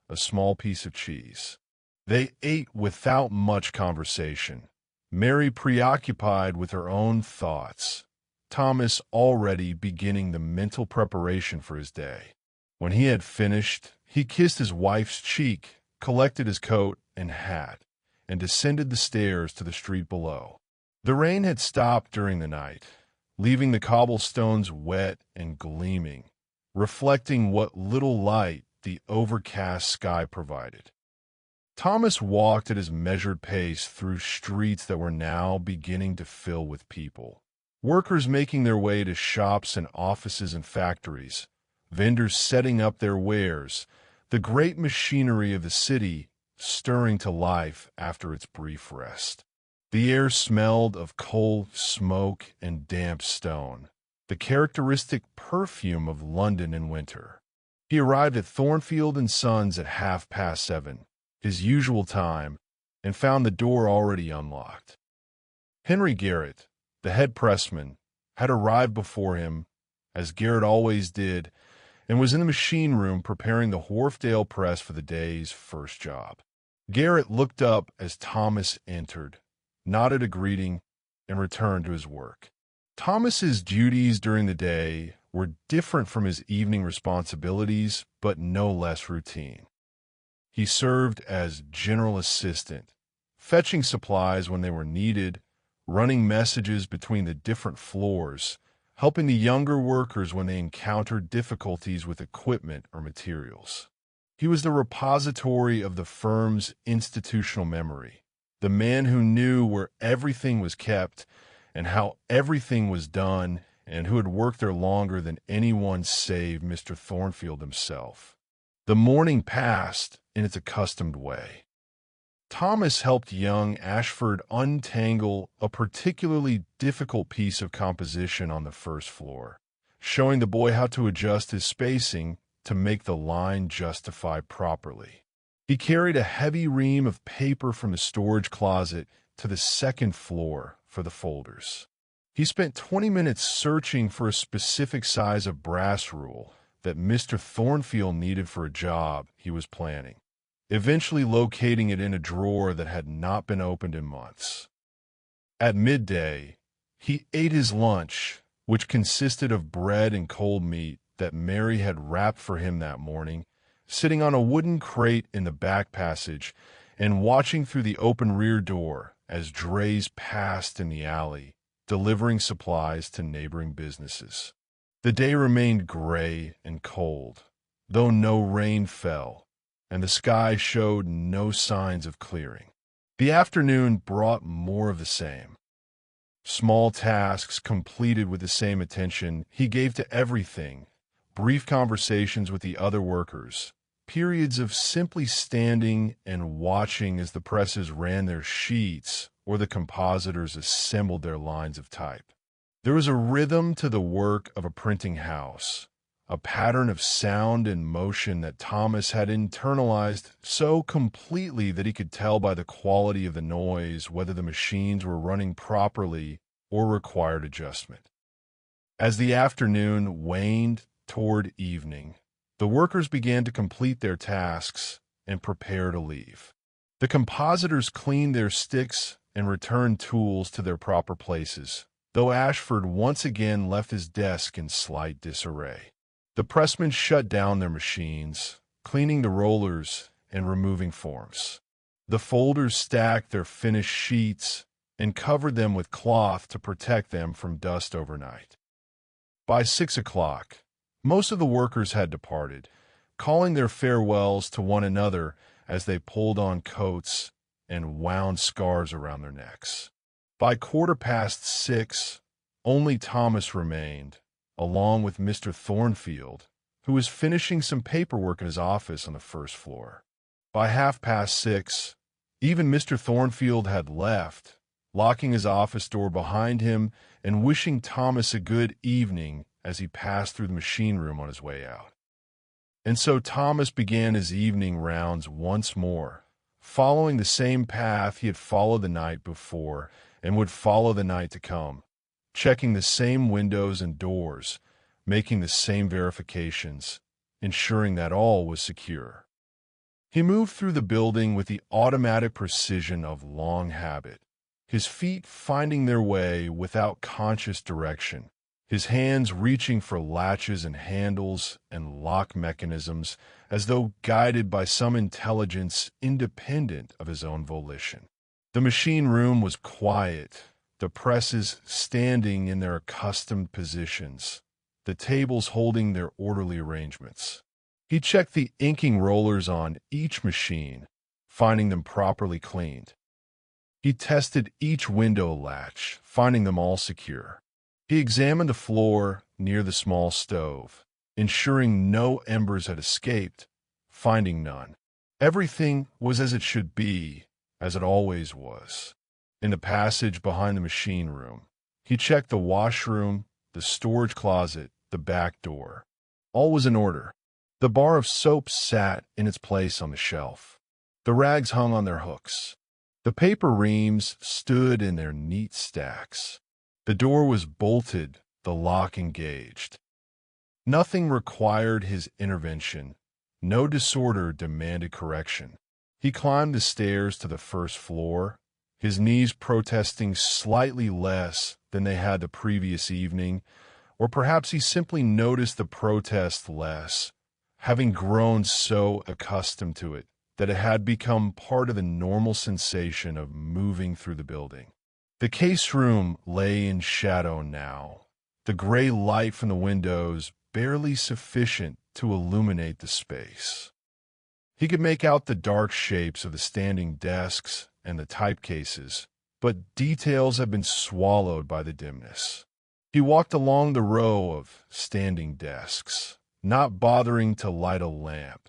a small piece of cheese. They ate without much conversation, Mary preoccupied with her own thoughts, Thomas already beginning the mental preparation for his day. When he had finished, he kissed his wife's cheek, collected his coat and hat, and descended the stairs to the street below. The rain had stopped during the night, leaving the cobblestones wet and gleaming, reflecting what little light the overcast sky provided. Thomas walked at his measured pace through streets that were now beginning to fill with people. Workers making their way to shops and offices and factories, vendors setting up their wares, the great machinery of the city stirring to life after its brief rest. The air smelled of coal, smoke, and damp stone, the characteristic perfume of London in winter. He arrived at Thornfield and Sons at 7:30, his usual time, and found the door already unlocked. Henry Garrett, the head pressman, had arrived before him, as Garrett always did, and was in the machine room preparing the Wharfdale press for the day's first job. Garrett looked up as Thomas entered, nodded a greeting, and returned to his work. Thomas's duties during the day were different from his evening responsibilities, but no less routine. He served as general assistant, fetching supplies when they were needed, running messages between the different floors, helping the younger workers when they encountered difficulties with equipment or materials. He was the repository of the firm's institutional memory, the man who knew where everything was kept and how everything was done, and who had worked there longer than anyone save Mr. Thornfield himself. The morning passed in its accustomed way. Thomas helped young Ashford untangle a particularly difficult piece of composition on the first floor, showing the boy how to adjust his spacing to make the line justify properly. He carried a heavy ream of paper from the storage closet to the second floor for the folders. He spent 20 minutes searching for a specific size of brass rule that Mr. Thornfield needed for a job he was planning, eventually locating it in a drawer that had not been opened in months. At midday, he ate his lunch, which consisted of bread and cold meat that Mary had wrapped for him that morning, sitting on a wooden crate in the back passage and watching through the open rear door as drays passed in the alley, delivering supplies to neighboring businesses. The day remained gray and cold, though no rain fell, and the sky showed no signs of clearing. The afternoon brought more of the same. Small tasks completed with the same attention he gave to everything, brief conversations with the other workers, periods of simply standing and watching as the presses ran their sheets or the compositors assembled their lines of type. There was a rhythm to the work of a printing house, a pattern of sound and motion that Thomas had internalized so completely that he could tell by the quality of the noise whether the machines were running properly or required adjustment. As the afternoon waned toward evening, the workers began to complete their tasks and prepare to leave. The compositors cleaned their sticks and returned tools to their proper places, though Ashford once again left his desk in slight disarray. The pressmen shut down their machines, cleaning the rollers and removing forms. The folders stacked their finished sheets and covered them with cloth to protect them from dust overnight. By 6 o'clock, most of the workers had departed, calling their farewells to one another as they pulled on coats and wound scarves around their necks. By 6:15, only Thomas remained, along with Mr. Thornfield, who was finishing some paperwork in his office on the first floor. By 6:30, even Mr. Thornfield had left, locking his office door behind him and wishing Thomas a good evening as he passed through the machine room on his way out. And so Thomas began his evening rounds once more, following the same path he had followed the night before and would follow the night to come, checking the same windows and doors, making the same verifications, ensuring that all was secure. He moved through the building with the automatic precision of long habit, his feet finding their way without conscious direction, his hands reaching for latches and handles and lock mechanisms as though guided by some intelligence independent of his own volition. The machine room was quiet, the presses standing in their accustomed positions, the tables holding their orderly arrangements. He checked the inking rollers on each machine, finding them properly cleaned. He tested each window latch, finding them all secure. He examined the floor near the small stove, ensuring no embers had escaped, finding none. Everything was as it should be, as it always was. In the passage behind the machine room, he checked the washroom, the storage closet, the back door. All was in order. The bar of soap sat in its place on the shelf. The rags hung on their hooks. The paper reams stood in their neat stacks. The door was bolted, the lock engaged. Nothing required his intervention. No disorder demanded correction. He climbed the stairs to the first floor, his knees protesting slightly less than they had the previous evening, or perhaps he simply noticed the protest less, having grown so accustomed to it that it had become part of the normal sensation of moving through the building. The case room lay in shadow now, the gray light from the windows barely sufficient to illuminate the space. He could make out the dark shapes of the standing desks and the typecases, but details had been swallowed by the dimness. He walked along the row of standing desks, not bothering to light a lamp,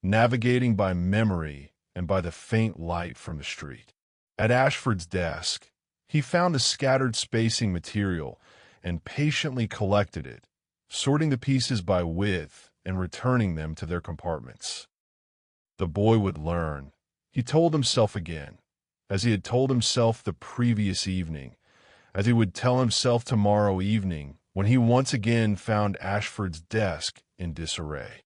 navigating by memory and by the faint light from the street. At Ashford's desk, he found a scattered spacing material and patiently collected it, sorting the pieces by width and returning them to their compartments. The boy would learn, he told himself again, as he had told himself the previous evening, as he would tell himself tomorrow evening when he once again found Ashford's desk in disarray.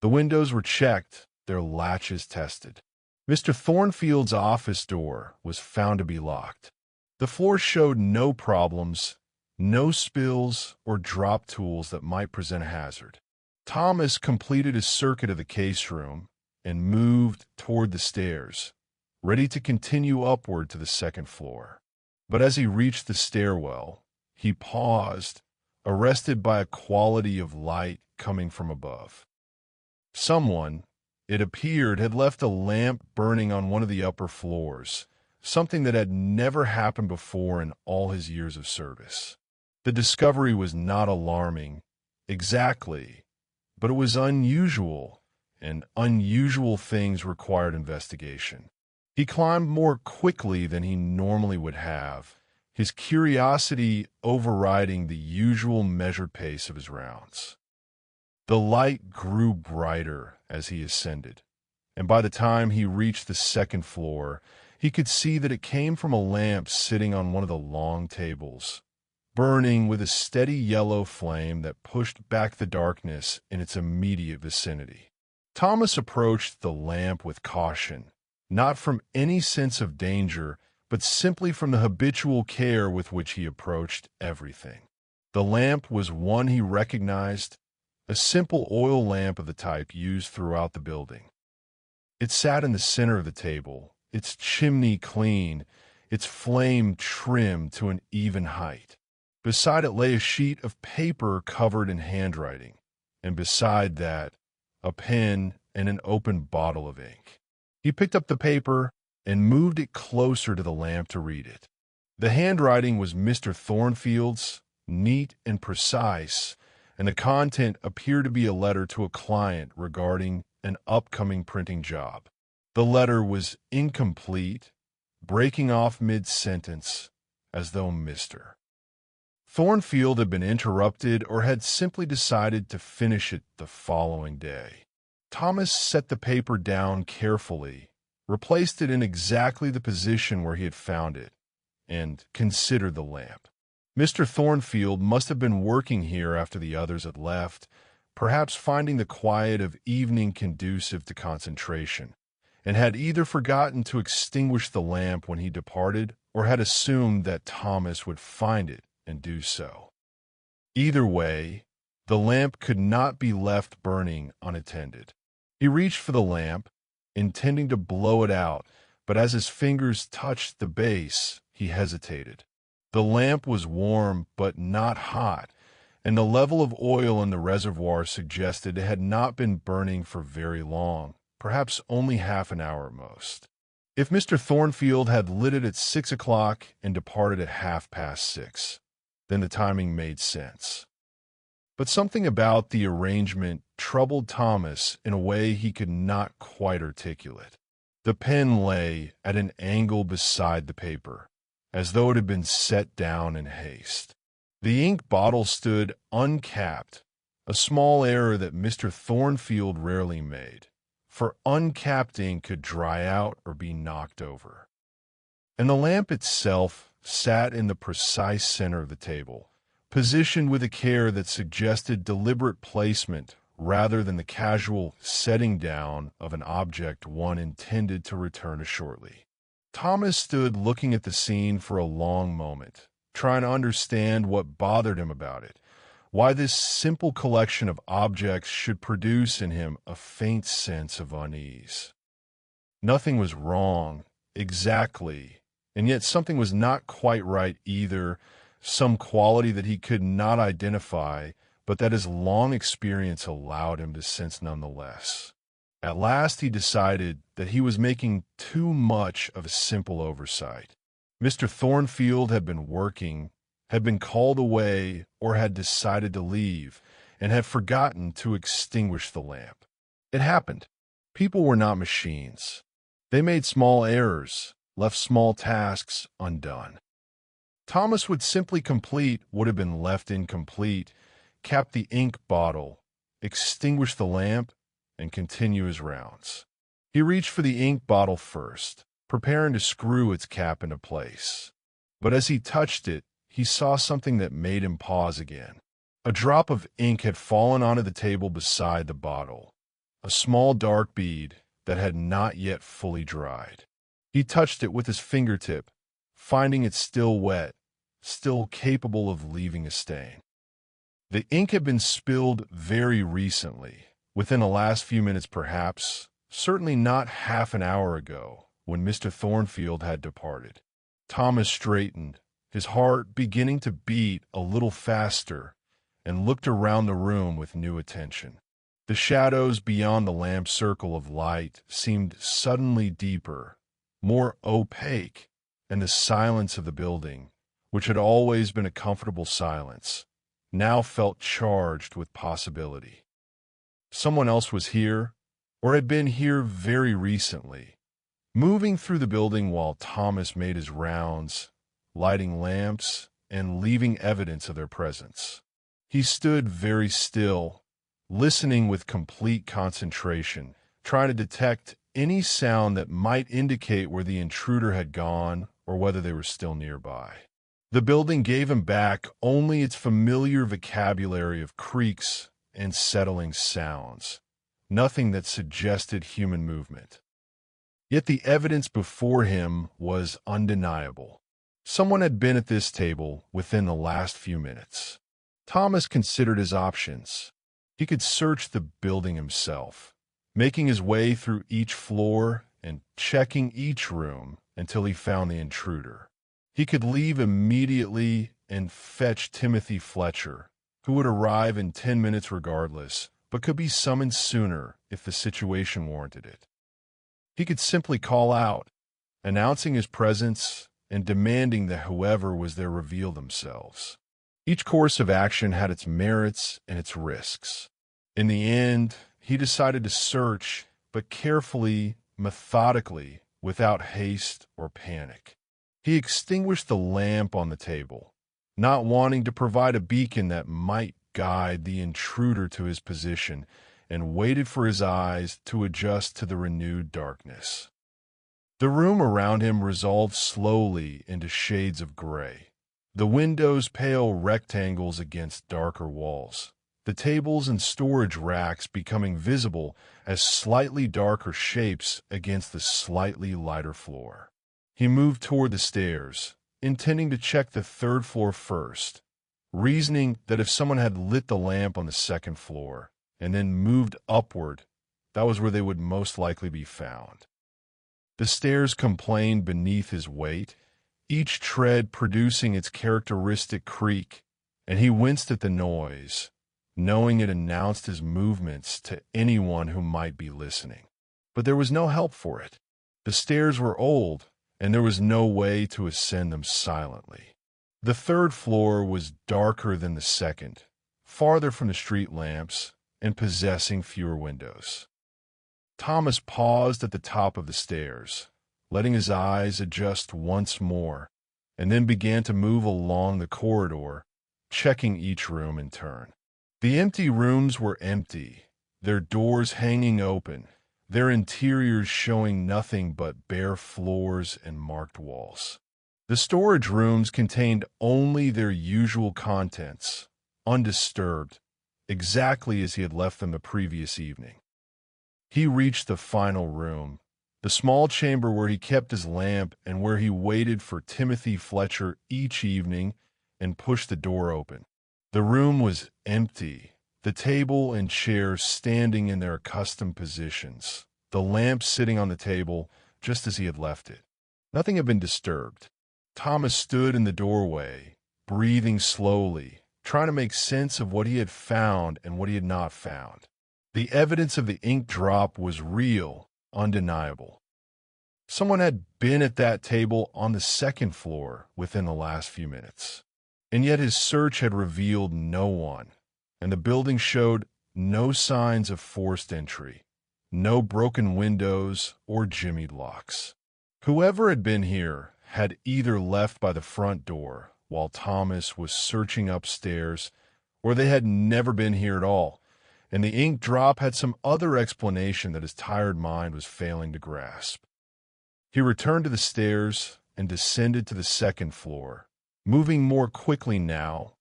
The windows were checked, their latches tested. Mr. Thornfield's office door was found to be locked. The floor showed no problems, no spills or drop tools that might present a hazard. Thomas completed his circuit of the case room and moved toward the stairs, ready to continue upward to the second floor. But as he reached the stairwell, he paused, arrested by a quality of light coming from above. Someone, it appeared, had left a lamp burning on one of the upper floors, something that had never happened before in all his years of service. The discovery was not alarming, exactly, but it was unusual, and unusual things required investigation. He climbed more quickly than he normally would have, his curiosity overriding the usual measured pace of his rounds. The light grew brighter as he ascended, and by the time he reached the second floor, he could see that it came from a lamp sitting on one of the long tables, burning with a steady yellow flame that pushed back the darkness in its immediate vicinity. Thomas approached the lamp with caution, not from any sense of danger, but simply from the habitual care with which he approached everything. The lamp was one he recognized, a simple oil lamp of the type used throughout the building. It sat in the center of the table, its chimney clean, its flame trimmed to an even height. Beside it lay a sheet of paper covered in handwriting, and beside that, a pen and an open bottle of ink. He picked up the paper and moved it closer to the lamp to read it. The handwriting was Mr. Thornfield's, neat and precise, and the content appeared to be a letter to a client regarding an upcoming printing job. The letter was incomplete, breaking off mid-sentence, as though Mr. Thornfield had been interrupted or had simply decided to finish it the following day. Thomas set the paper down carefully, replaced it in exactly the position where he had found it, and considered the lamp. Mr. Thornfield must have been working here after the others had left, perhaps finding the quiet of evening conducive to concentration, and had either forgotten to extinguish the lamp when he departed or had assumed that Thomas would find it and do so. Either way, the lamp could not be left burning unattended. He reached for the lamp, intending to blow it out, but as his fingers touched the base, he hesitated. The lamp was warm but not hot, and the level of oil in the reservoir suggested it had not been burning for very long, perhaps only half an hour at most. If Mr. Thornfield had lit it at 6 o'clock and departed at 6:30, then the timing made sense. But something about the arrangement troubled Thomas in a way he could not quite articulate. The pen lay at an angle beside the paper, as though it had been set down in haste. The ink bottle stood uncapped, a small error that Mr. Thornfield rarely made, for uncapped ink could dry out or be knocked over. And the lamp itself sat in the precise center of the table, positioned with a care that suggested deliberate placement rather than the casual setting down of an object one intended to return to shortly. Thomas stood looking at the scene for a long moment, trying to understand what bothered him about it, why this simple collection of objects should produce in him a faint sense of unease. Nothing was wrong, exactly, and yet something was not quite right either, some quality that he could not identify, but that his long experience allowed him to sense nonetheless. At last he decided that he was making too much of a simple oversight. Mr. Thornfield had been working, had been called away, or had decided to leave, and had forgotten to extinguish the lamp. It happened. People were not machines. They made small errors, left small tasks undone. Thomas would simply complete what had been left incomplete, cap the ink bottle, extinguish the lamp, and continue his rounds. He reached for the ink bottle first, preparing to screw its cap into place. But as he touched it, he saw something that made him pause again. A drop of ink had fallen onto the table beside the bottle, a small dark bead that had not yet fully dried. He touched it with his fingertip, finding it still wet, still capable of leaving a stain. The ink had been spilled very recently, within the last few minutes perhaps, certainly not half an hour ago, when Mr. Thornfield had departed. Thomas straightened, his heart beginning to beat a little faster, and looked around the room with new attention. The shadows beyond the lamp's circle of light seemed suddenly deeper, more opaque, and the silence of the building, which had always been a comfortable silence, now felt charged with possibility. Someone else was here, or had been here very recently, moving through the building while Thomas made his rounds, lighting lamps and leaving evidence of their presence. He stood very still, listening with complete concentration, trying to detect any sound that might indicate where the intruder had gone or whether they were still nearby. The building gave him back only its familiar vocabulary of creaks and settling sounds, nothing that suggested human movement. Yet the evidence before him was undeniable. Someone had been at this table within the last few minutes. Thomas considered his options. He could search the building himself, making his way through each floor and checking each room until he found the intruder. He could leave immediately and fetch Timothy Fletcher, who would arrive in 10 minutes regardless, but could be summoned sooner if the situation warranted it. He could simply call out, announcing his presence and demanding that whoever was there reveal themselves. Each course of action had its merits and its risks. In the end, he decided to search, but carefully, methodically, without haste or panic. He extinguished the lamp on the table, not wanting to provide a beacon that might guide the intruder to his position, and waited for his eyes to adjust to the renewed darkness. The room around him resolved slowly into shades of gray, the windows pale rectangles against darker walls, the tables and storage racks becoming visible as slightly darker shapes against the slightly lighter floor. He moved toward the stairs, intending to check the third floor first, reasoning that if someone had lit the lamp on the second floor and then moved upward, that was where they would most likely be found. The stairs complained beneath his weight, each tread producing its characteristic creak, and he winced at the noise, knowing it announced his movements to anyone who might be listening. But there was no help for it. The stairs were old, and there was no way to ascend them silently. The third floor was darker than the second, farther from the street lamps, and possessing fewer windows. Thomas paused at the top of the stairs, letting his eyes adjust once more, and then began to move along the corridor, checking each room in turn. The empty rooms were empty, their doors hanging open, their interiors showing nothing but bare floors and marked walls. The storage rooms contained only their usual contents, undisturbed, exactly as he had left them the previous evening. He reached the final room, the small chamber where he kept his lamp and where he waited for Timothy Fletcher each evening, and pushed the door open. The room was empty, the table and chairs standing in their accustomed positions, the lamp sitting on the table just as he had left it. Nothing had been disturbed. Thomas stood in the doorway, breathing slowly, trying to make sense of what he had found and what he had not found. The evidence of the ink drop was real, undeniable. Someone had been at that table on the second floor within the last few minutes. And yet his search had revealed no one, and the building showed no signs of forced entry, no broken windows or jimmied locks. Whoever had been here had either left by the front door while Thomas was searching upstairs, or they had never been here at all, and the ink drop had some other explanation that his tired mind was failing to grasp. He returned to the stairs and descended to the second floor, moving more quickly now,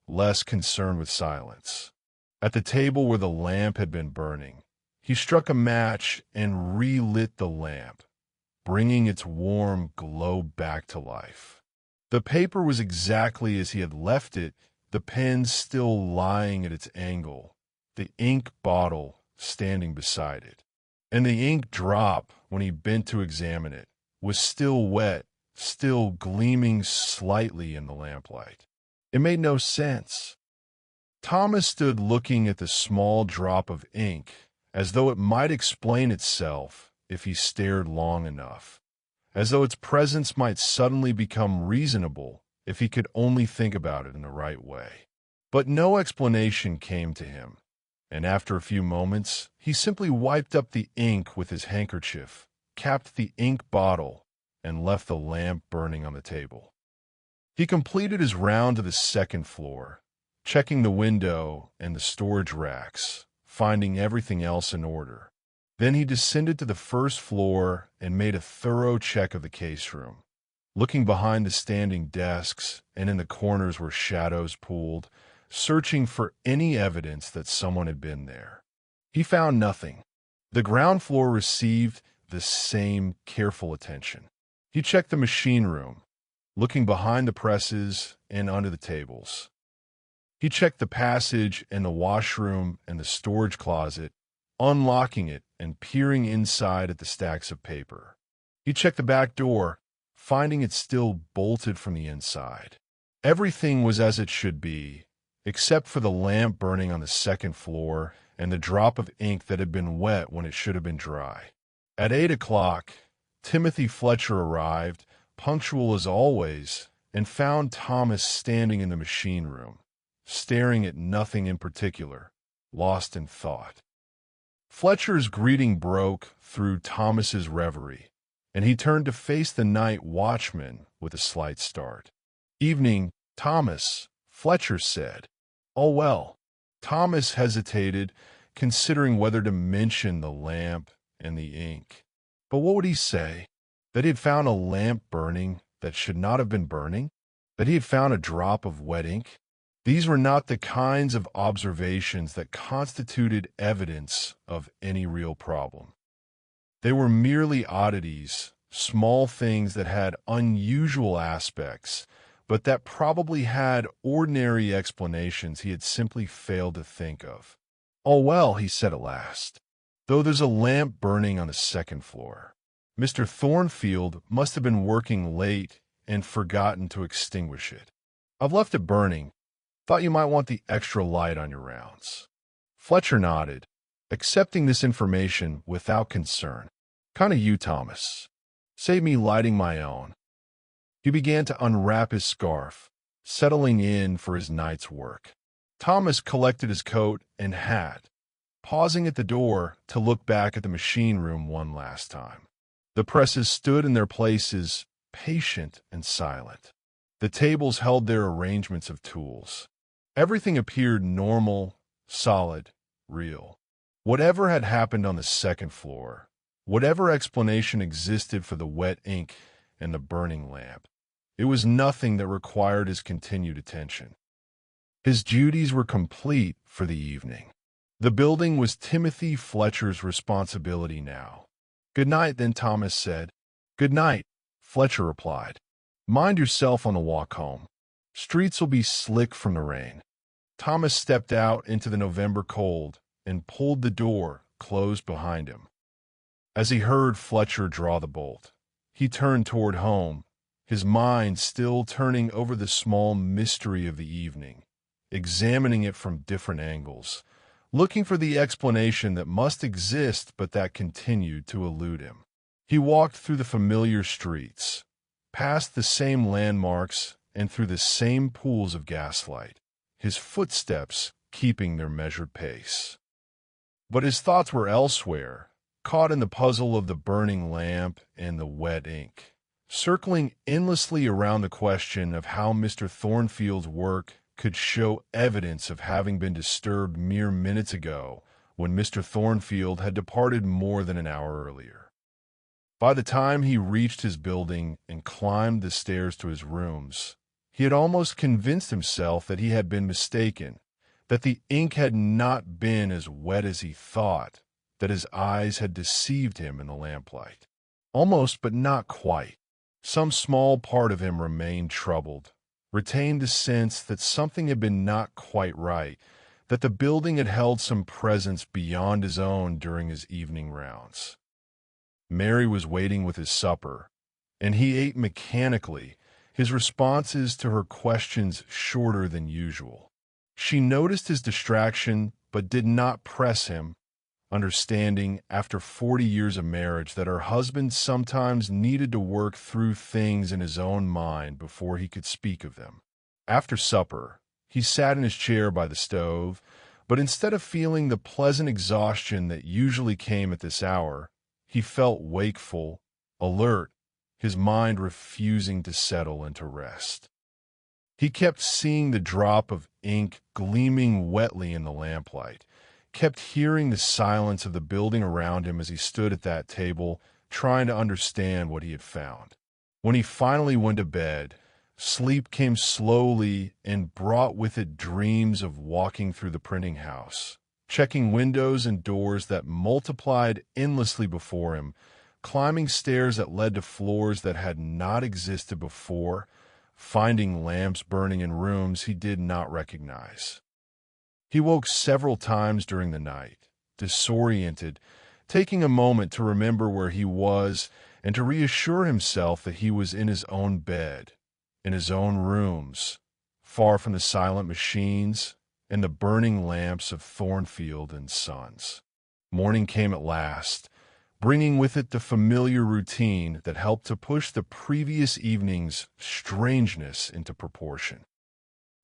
less concerned with silence. At the table where the lamp had been burning, he struck a match and relit the lamp, bringing its warm glow back to life. The paper was exactly as he had left it, the pen still lying at its angle, the ink bottle standing beside it. And the ink drop, when he bent to examine it, was still wet, still gleaming slightly in the lamplight. It made no sense. Thomas stood looking at the small drop of ink, as though it might explain itself if he stared long enough, as though its presence might suddenly become reasonable if he could only think about it in the right way. But no explanation came to him, and after a few moments, he simply wiped up the ink with his handkerchief, capped the ink bottle, and left the lamp burning on the table. He completed his round to the second floor, checking the window and the storage racks, finding everything else in order. Then he descended to the first floor and made a thorough check of the case room, looking behind the standing desks and in the corners where shadows pooled, searching for any evidence that someone had been there. He found nothing. The ground floor received the same careful attention. He checked the machine room, looking behind the presses and under the tables. He checked the passage and the washroom and the storage closet, unlocking it and peering inside at the stacks of paper. He checked the back door, finding it still bolted from the inside. Everything was as it should be, except for the lamp burning on the second floor and the drop of ink that had been wet when it should have been dry. At 8 o'clock, Timothy Fletcher arrived, punctual as always, and found Thomas standing in the machine room, staring at nothing in particular, lost in thought. Fletcher's greeting broke through Thomas's reverie, and he turned to face the night watchman with a slight start. "Evening, Thomas," Fletcher said. "Oh, well." Thomas hesitated, considering whether to mention the lamp and the ink. But what would he say? That he had found a lamp burning that should not have been burning? That he had found a drop of wet ink? These were not the kinds of observations that constituted evidence of any real problem. They were merely oddities, small things that had unusual aspects, but that probably had ordinary explanations he had simply failed to think of. "Oh, well," he said at last, "though there's a lamp burning on the second floor. Mr. Thornfield must have been working late and forgotten to extinguish it. I've left it burning. Thought you might want the extra light on your rounds." Fletcher nodded, accepting this information without concern. "Kind of you, Thomas. Save me lighting my own." He began to unwrap his scarf, settling in for his night's work. Thomas collected his coat and hat, pausing at the door to look back at the machine room one last time. The presses stood in their places, patient and silent. The tables held their arrangements of tools. Everything appeared normal, solid, real. Whatever had happened on the second floor, whatever explanation existed for the wet ink and the burning lamp, It was nothing that required his continued attention. His duties were complete for the evening. The building was Timothy Fletcher's responsibility now. "Good night, then," Thomas said. "Good night," Fletcher replied. "Mind yourself on the walk home. Streets will be slick from the rain." Thomas stepped out into the November cold and pulled the door closed behind him. As he heard Fletcher draw the bolt, he turned toward home, his mind still turning over the small mystery of the evening, examining it from different angles, looking for the explanation that must exist but that continued to elude him. He walked through the familiar streets, past the same landmarks and through the same pools of gaslight, his footsteps keeping their measured pace. But his thoughts were elsewhere, caught in the puzzle of the burning lamp and the wet ink, circling endlessly around the question of how Mr. Thornfield's work could show evidence of having been disturbed mere minutes ago when Mr. Thornfield had departed more than an hour earlier. By the time he reached his building and climbed the stairs to his rooms, he had almost convinced himself that he had been mistaken, that the ink had not been as wet as he thought, that his eyes had deceived him in the lamplight. Almost, but not quite. Some small part of him remained troubled, retained the sense that something had been not quite right, that the building had held some presence beyond his own during his evening rounds. Mary was waiting with his supper, and he ate mechanically, his responses to her questions shorter than usual. She noticed his distraction, but did not press him, understanding, after 40 years of marriage, that her husband sometimes needed to work through things in his own mind before he could speak of them. After supper, he sat in his chair by the stove, but instead of feeling the pleasant exhaustion that usually came at this hour, he felt wakeful, alert, his mind refusing to settle into rest. He kept seeing the drop of ink gleaming wetly in the lamplight, kept hearing the silence of the building around him as he stood at that table, trying to understand what he had found. When he finally went to bed, sleep came slowly and brought with it dreams of walking through the printing house, checking windows and doors that multiplied endlessly before him, climbing stairs that led to floors that had not existed before, finding lamps burning in rooms he did not recognize. He woke several times during the night, disoriented, taking a moment to remember where he was and to reassure himself that he was in his own bed, in his own rooms, far from the silent machines and the burning lamps of Thornfield and Sons. Morning came at last, bringing with it the familiar routine that helped to push the previous evening's strangeness into proportion.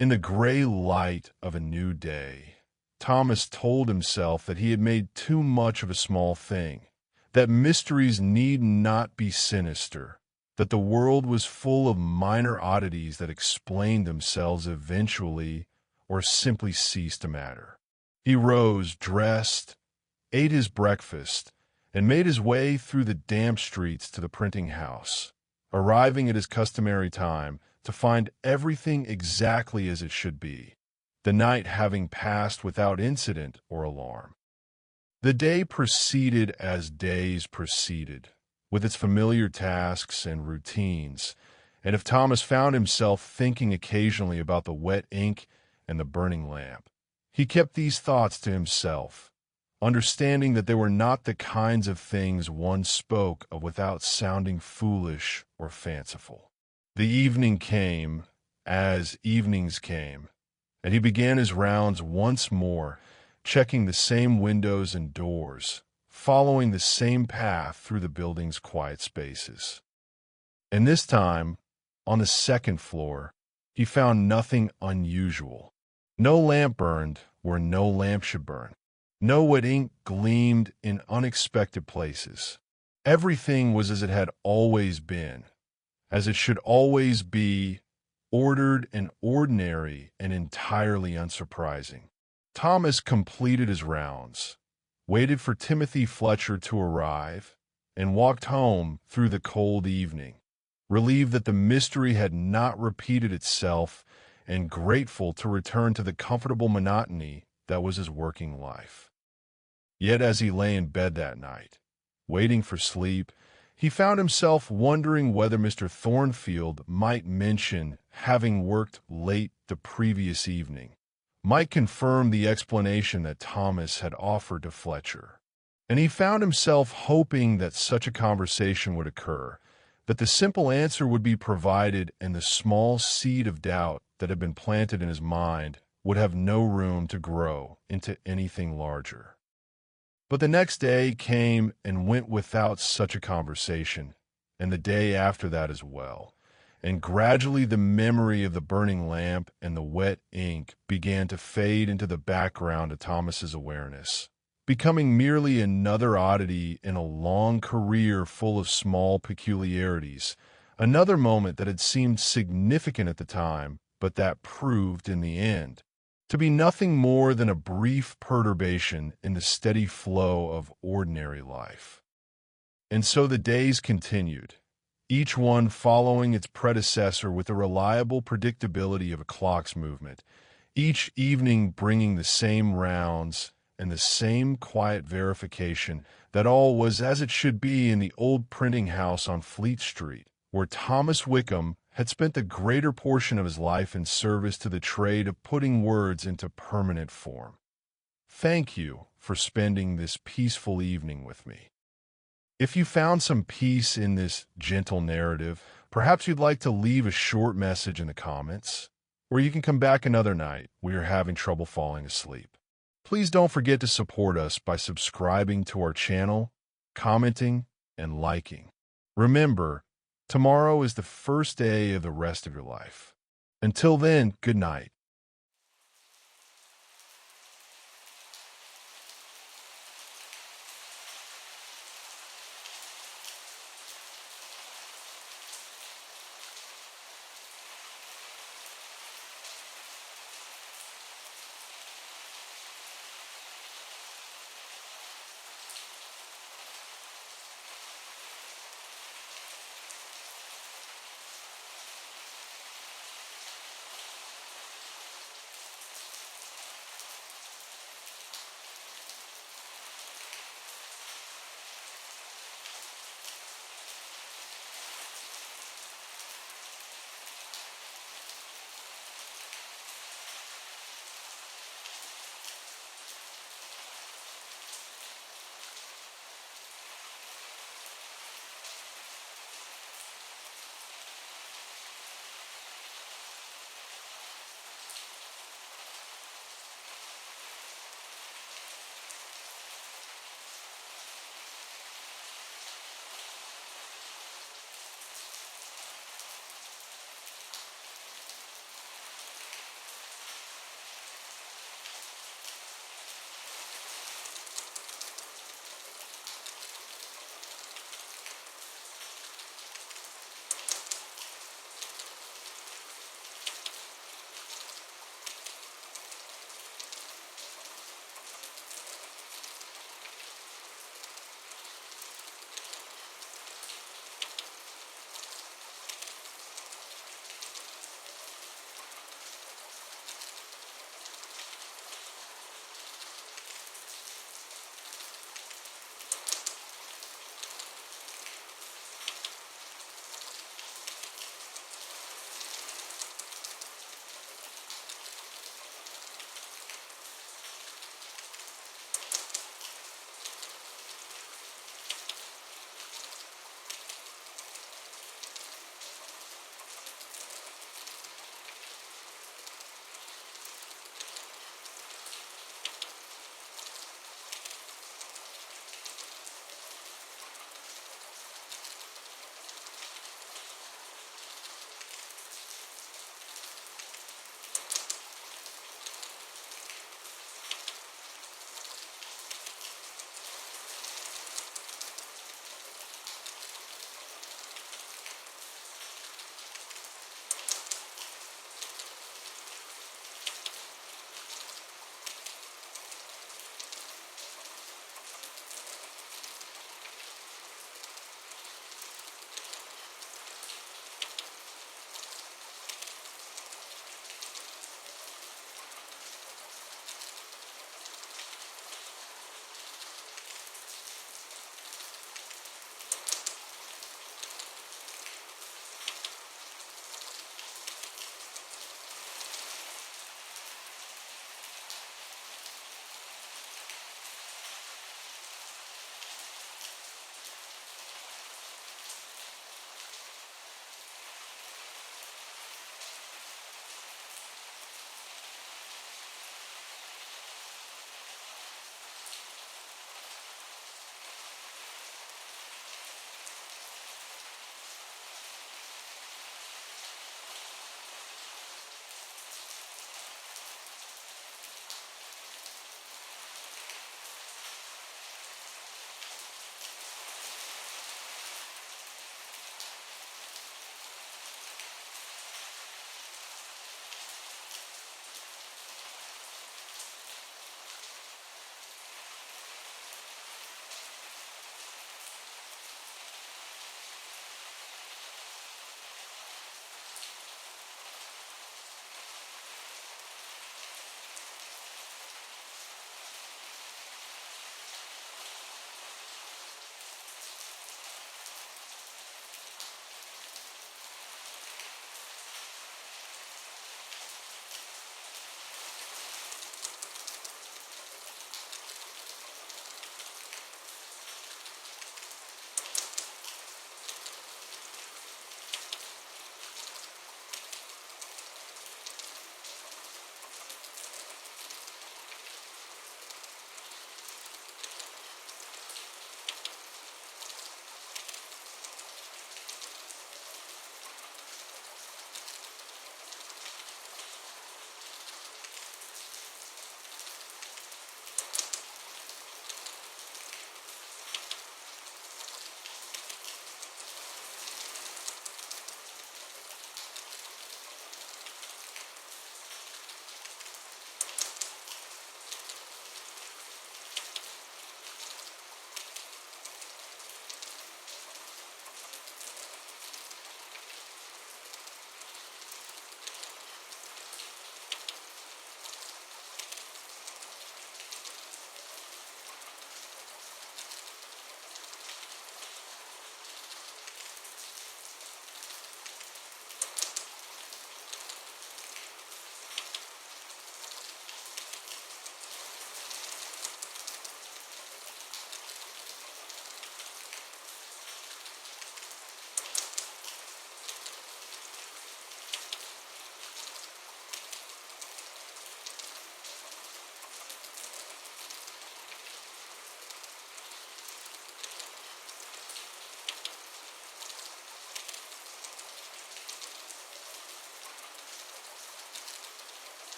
In the gray light of a new day, Thomas told himself that he had made too much of a small thing, that mysteries need not be sinister, that the world was full of minor oddities that explained themselves eventually or simply ceased to matter. He rose, dressed, ate his breakfast, and made his way through the damp streets to the printing house, arriving at his customary time to find everything exactly as it should be, the night having passed without incident or alarm. The day proceeded as days proceeded, with its familiar tasks and routines, and if Thomas found himself thinking occasionally about the wet ink and the burning lamp, he kept these thoughts to himself, understanding that they were not the kinds of things one spoke of without sounding foolish or fanciful. The evening came, as evenings came, and he began his rounds once more, checking the same windows and doors, following the same path through the building's quiet spaces. And this time, on the second floor, he found nothing unusual. No lamp burned where no lamp should burn. No wet ink gleamed in unexpected places. Everything was as it had always been, as it should always be, ordered and ordinary and entirely unsurprising. Thomas completed his rounds, waited for Timothy Fletcher to arrive, and walked home through the cold evening, relieved that the mystery had not repeated itself, and grateful to return to the comfortable monotony that was his working life. Yet as he lay in bed that night, waiting for sleep, he found himself wondering whether Mr. Thornfield might mention having worked late the previous evening, might confirm the explanation that Thomas had offered to Fletcher. And he found himself hoping that such a conversation would occur, that the simple answer would be provided, and the small seed of doubt that had been planted in his mind would have no room to grow into anything larger. But the next day came and went without such a conversation, and the day after that as well, and gradually the memory of the burning lamp and the wet ink began to fade into the background of Thomas's awareness, becoming merely another oddity in a long career full of small peculiarities, another moment that had seemed significant at the time, but that proved in the end to be nothing more than a brief perturbation in the steady flow of ordinary life. And so the days continued, each one following its predecessor with the reliable predictability of a clock's movement, each evening bringing the same rounds and the same quiet verification that all was as it should be in the old printing house on Fleet Street, where Thomas Wickham had spent the greater portion of his life in service to the trade of putting words into permanent form. Thank you for spending this peaceful evening with me. If you found some peace in this gentle narrative, perhaps you'd like to leave a short message in the comments, or you can come back another night when you're having trouble falling asleep. Please don't forget to support us by subscribing to our channel, commenting, and liking. Remember, tomorrow is the first day of the rest of your life. Until then, good night.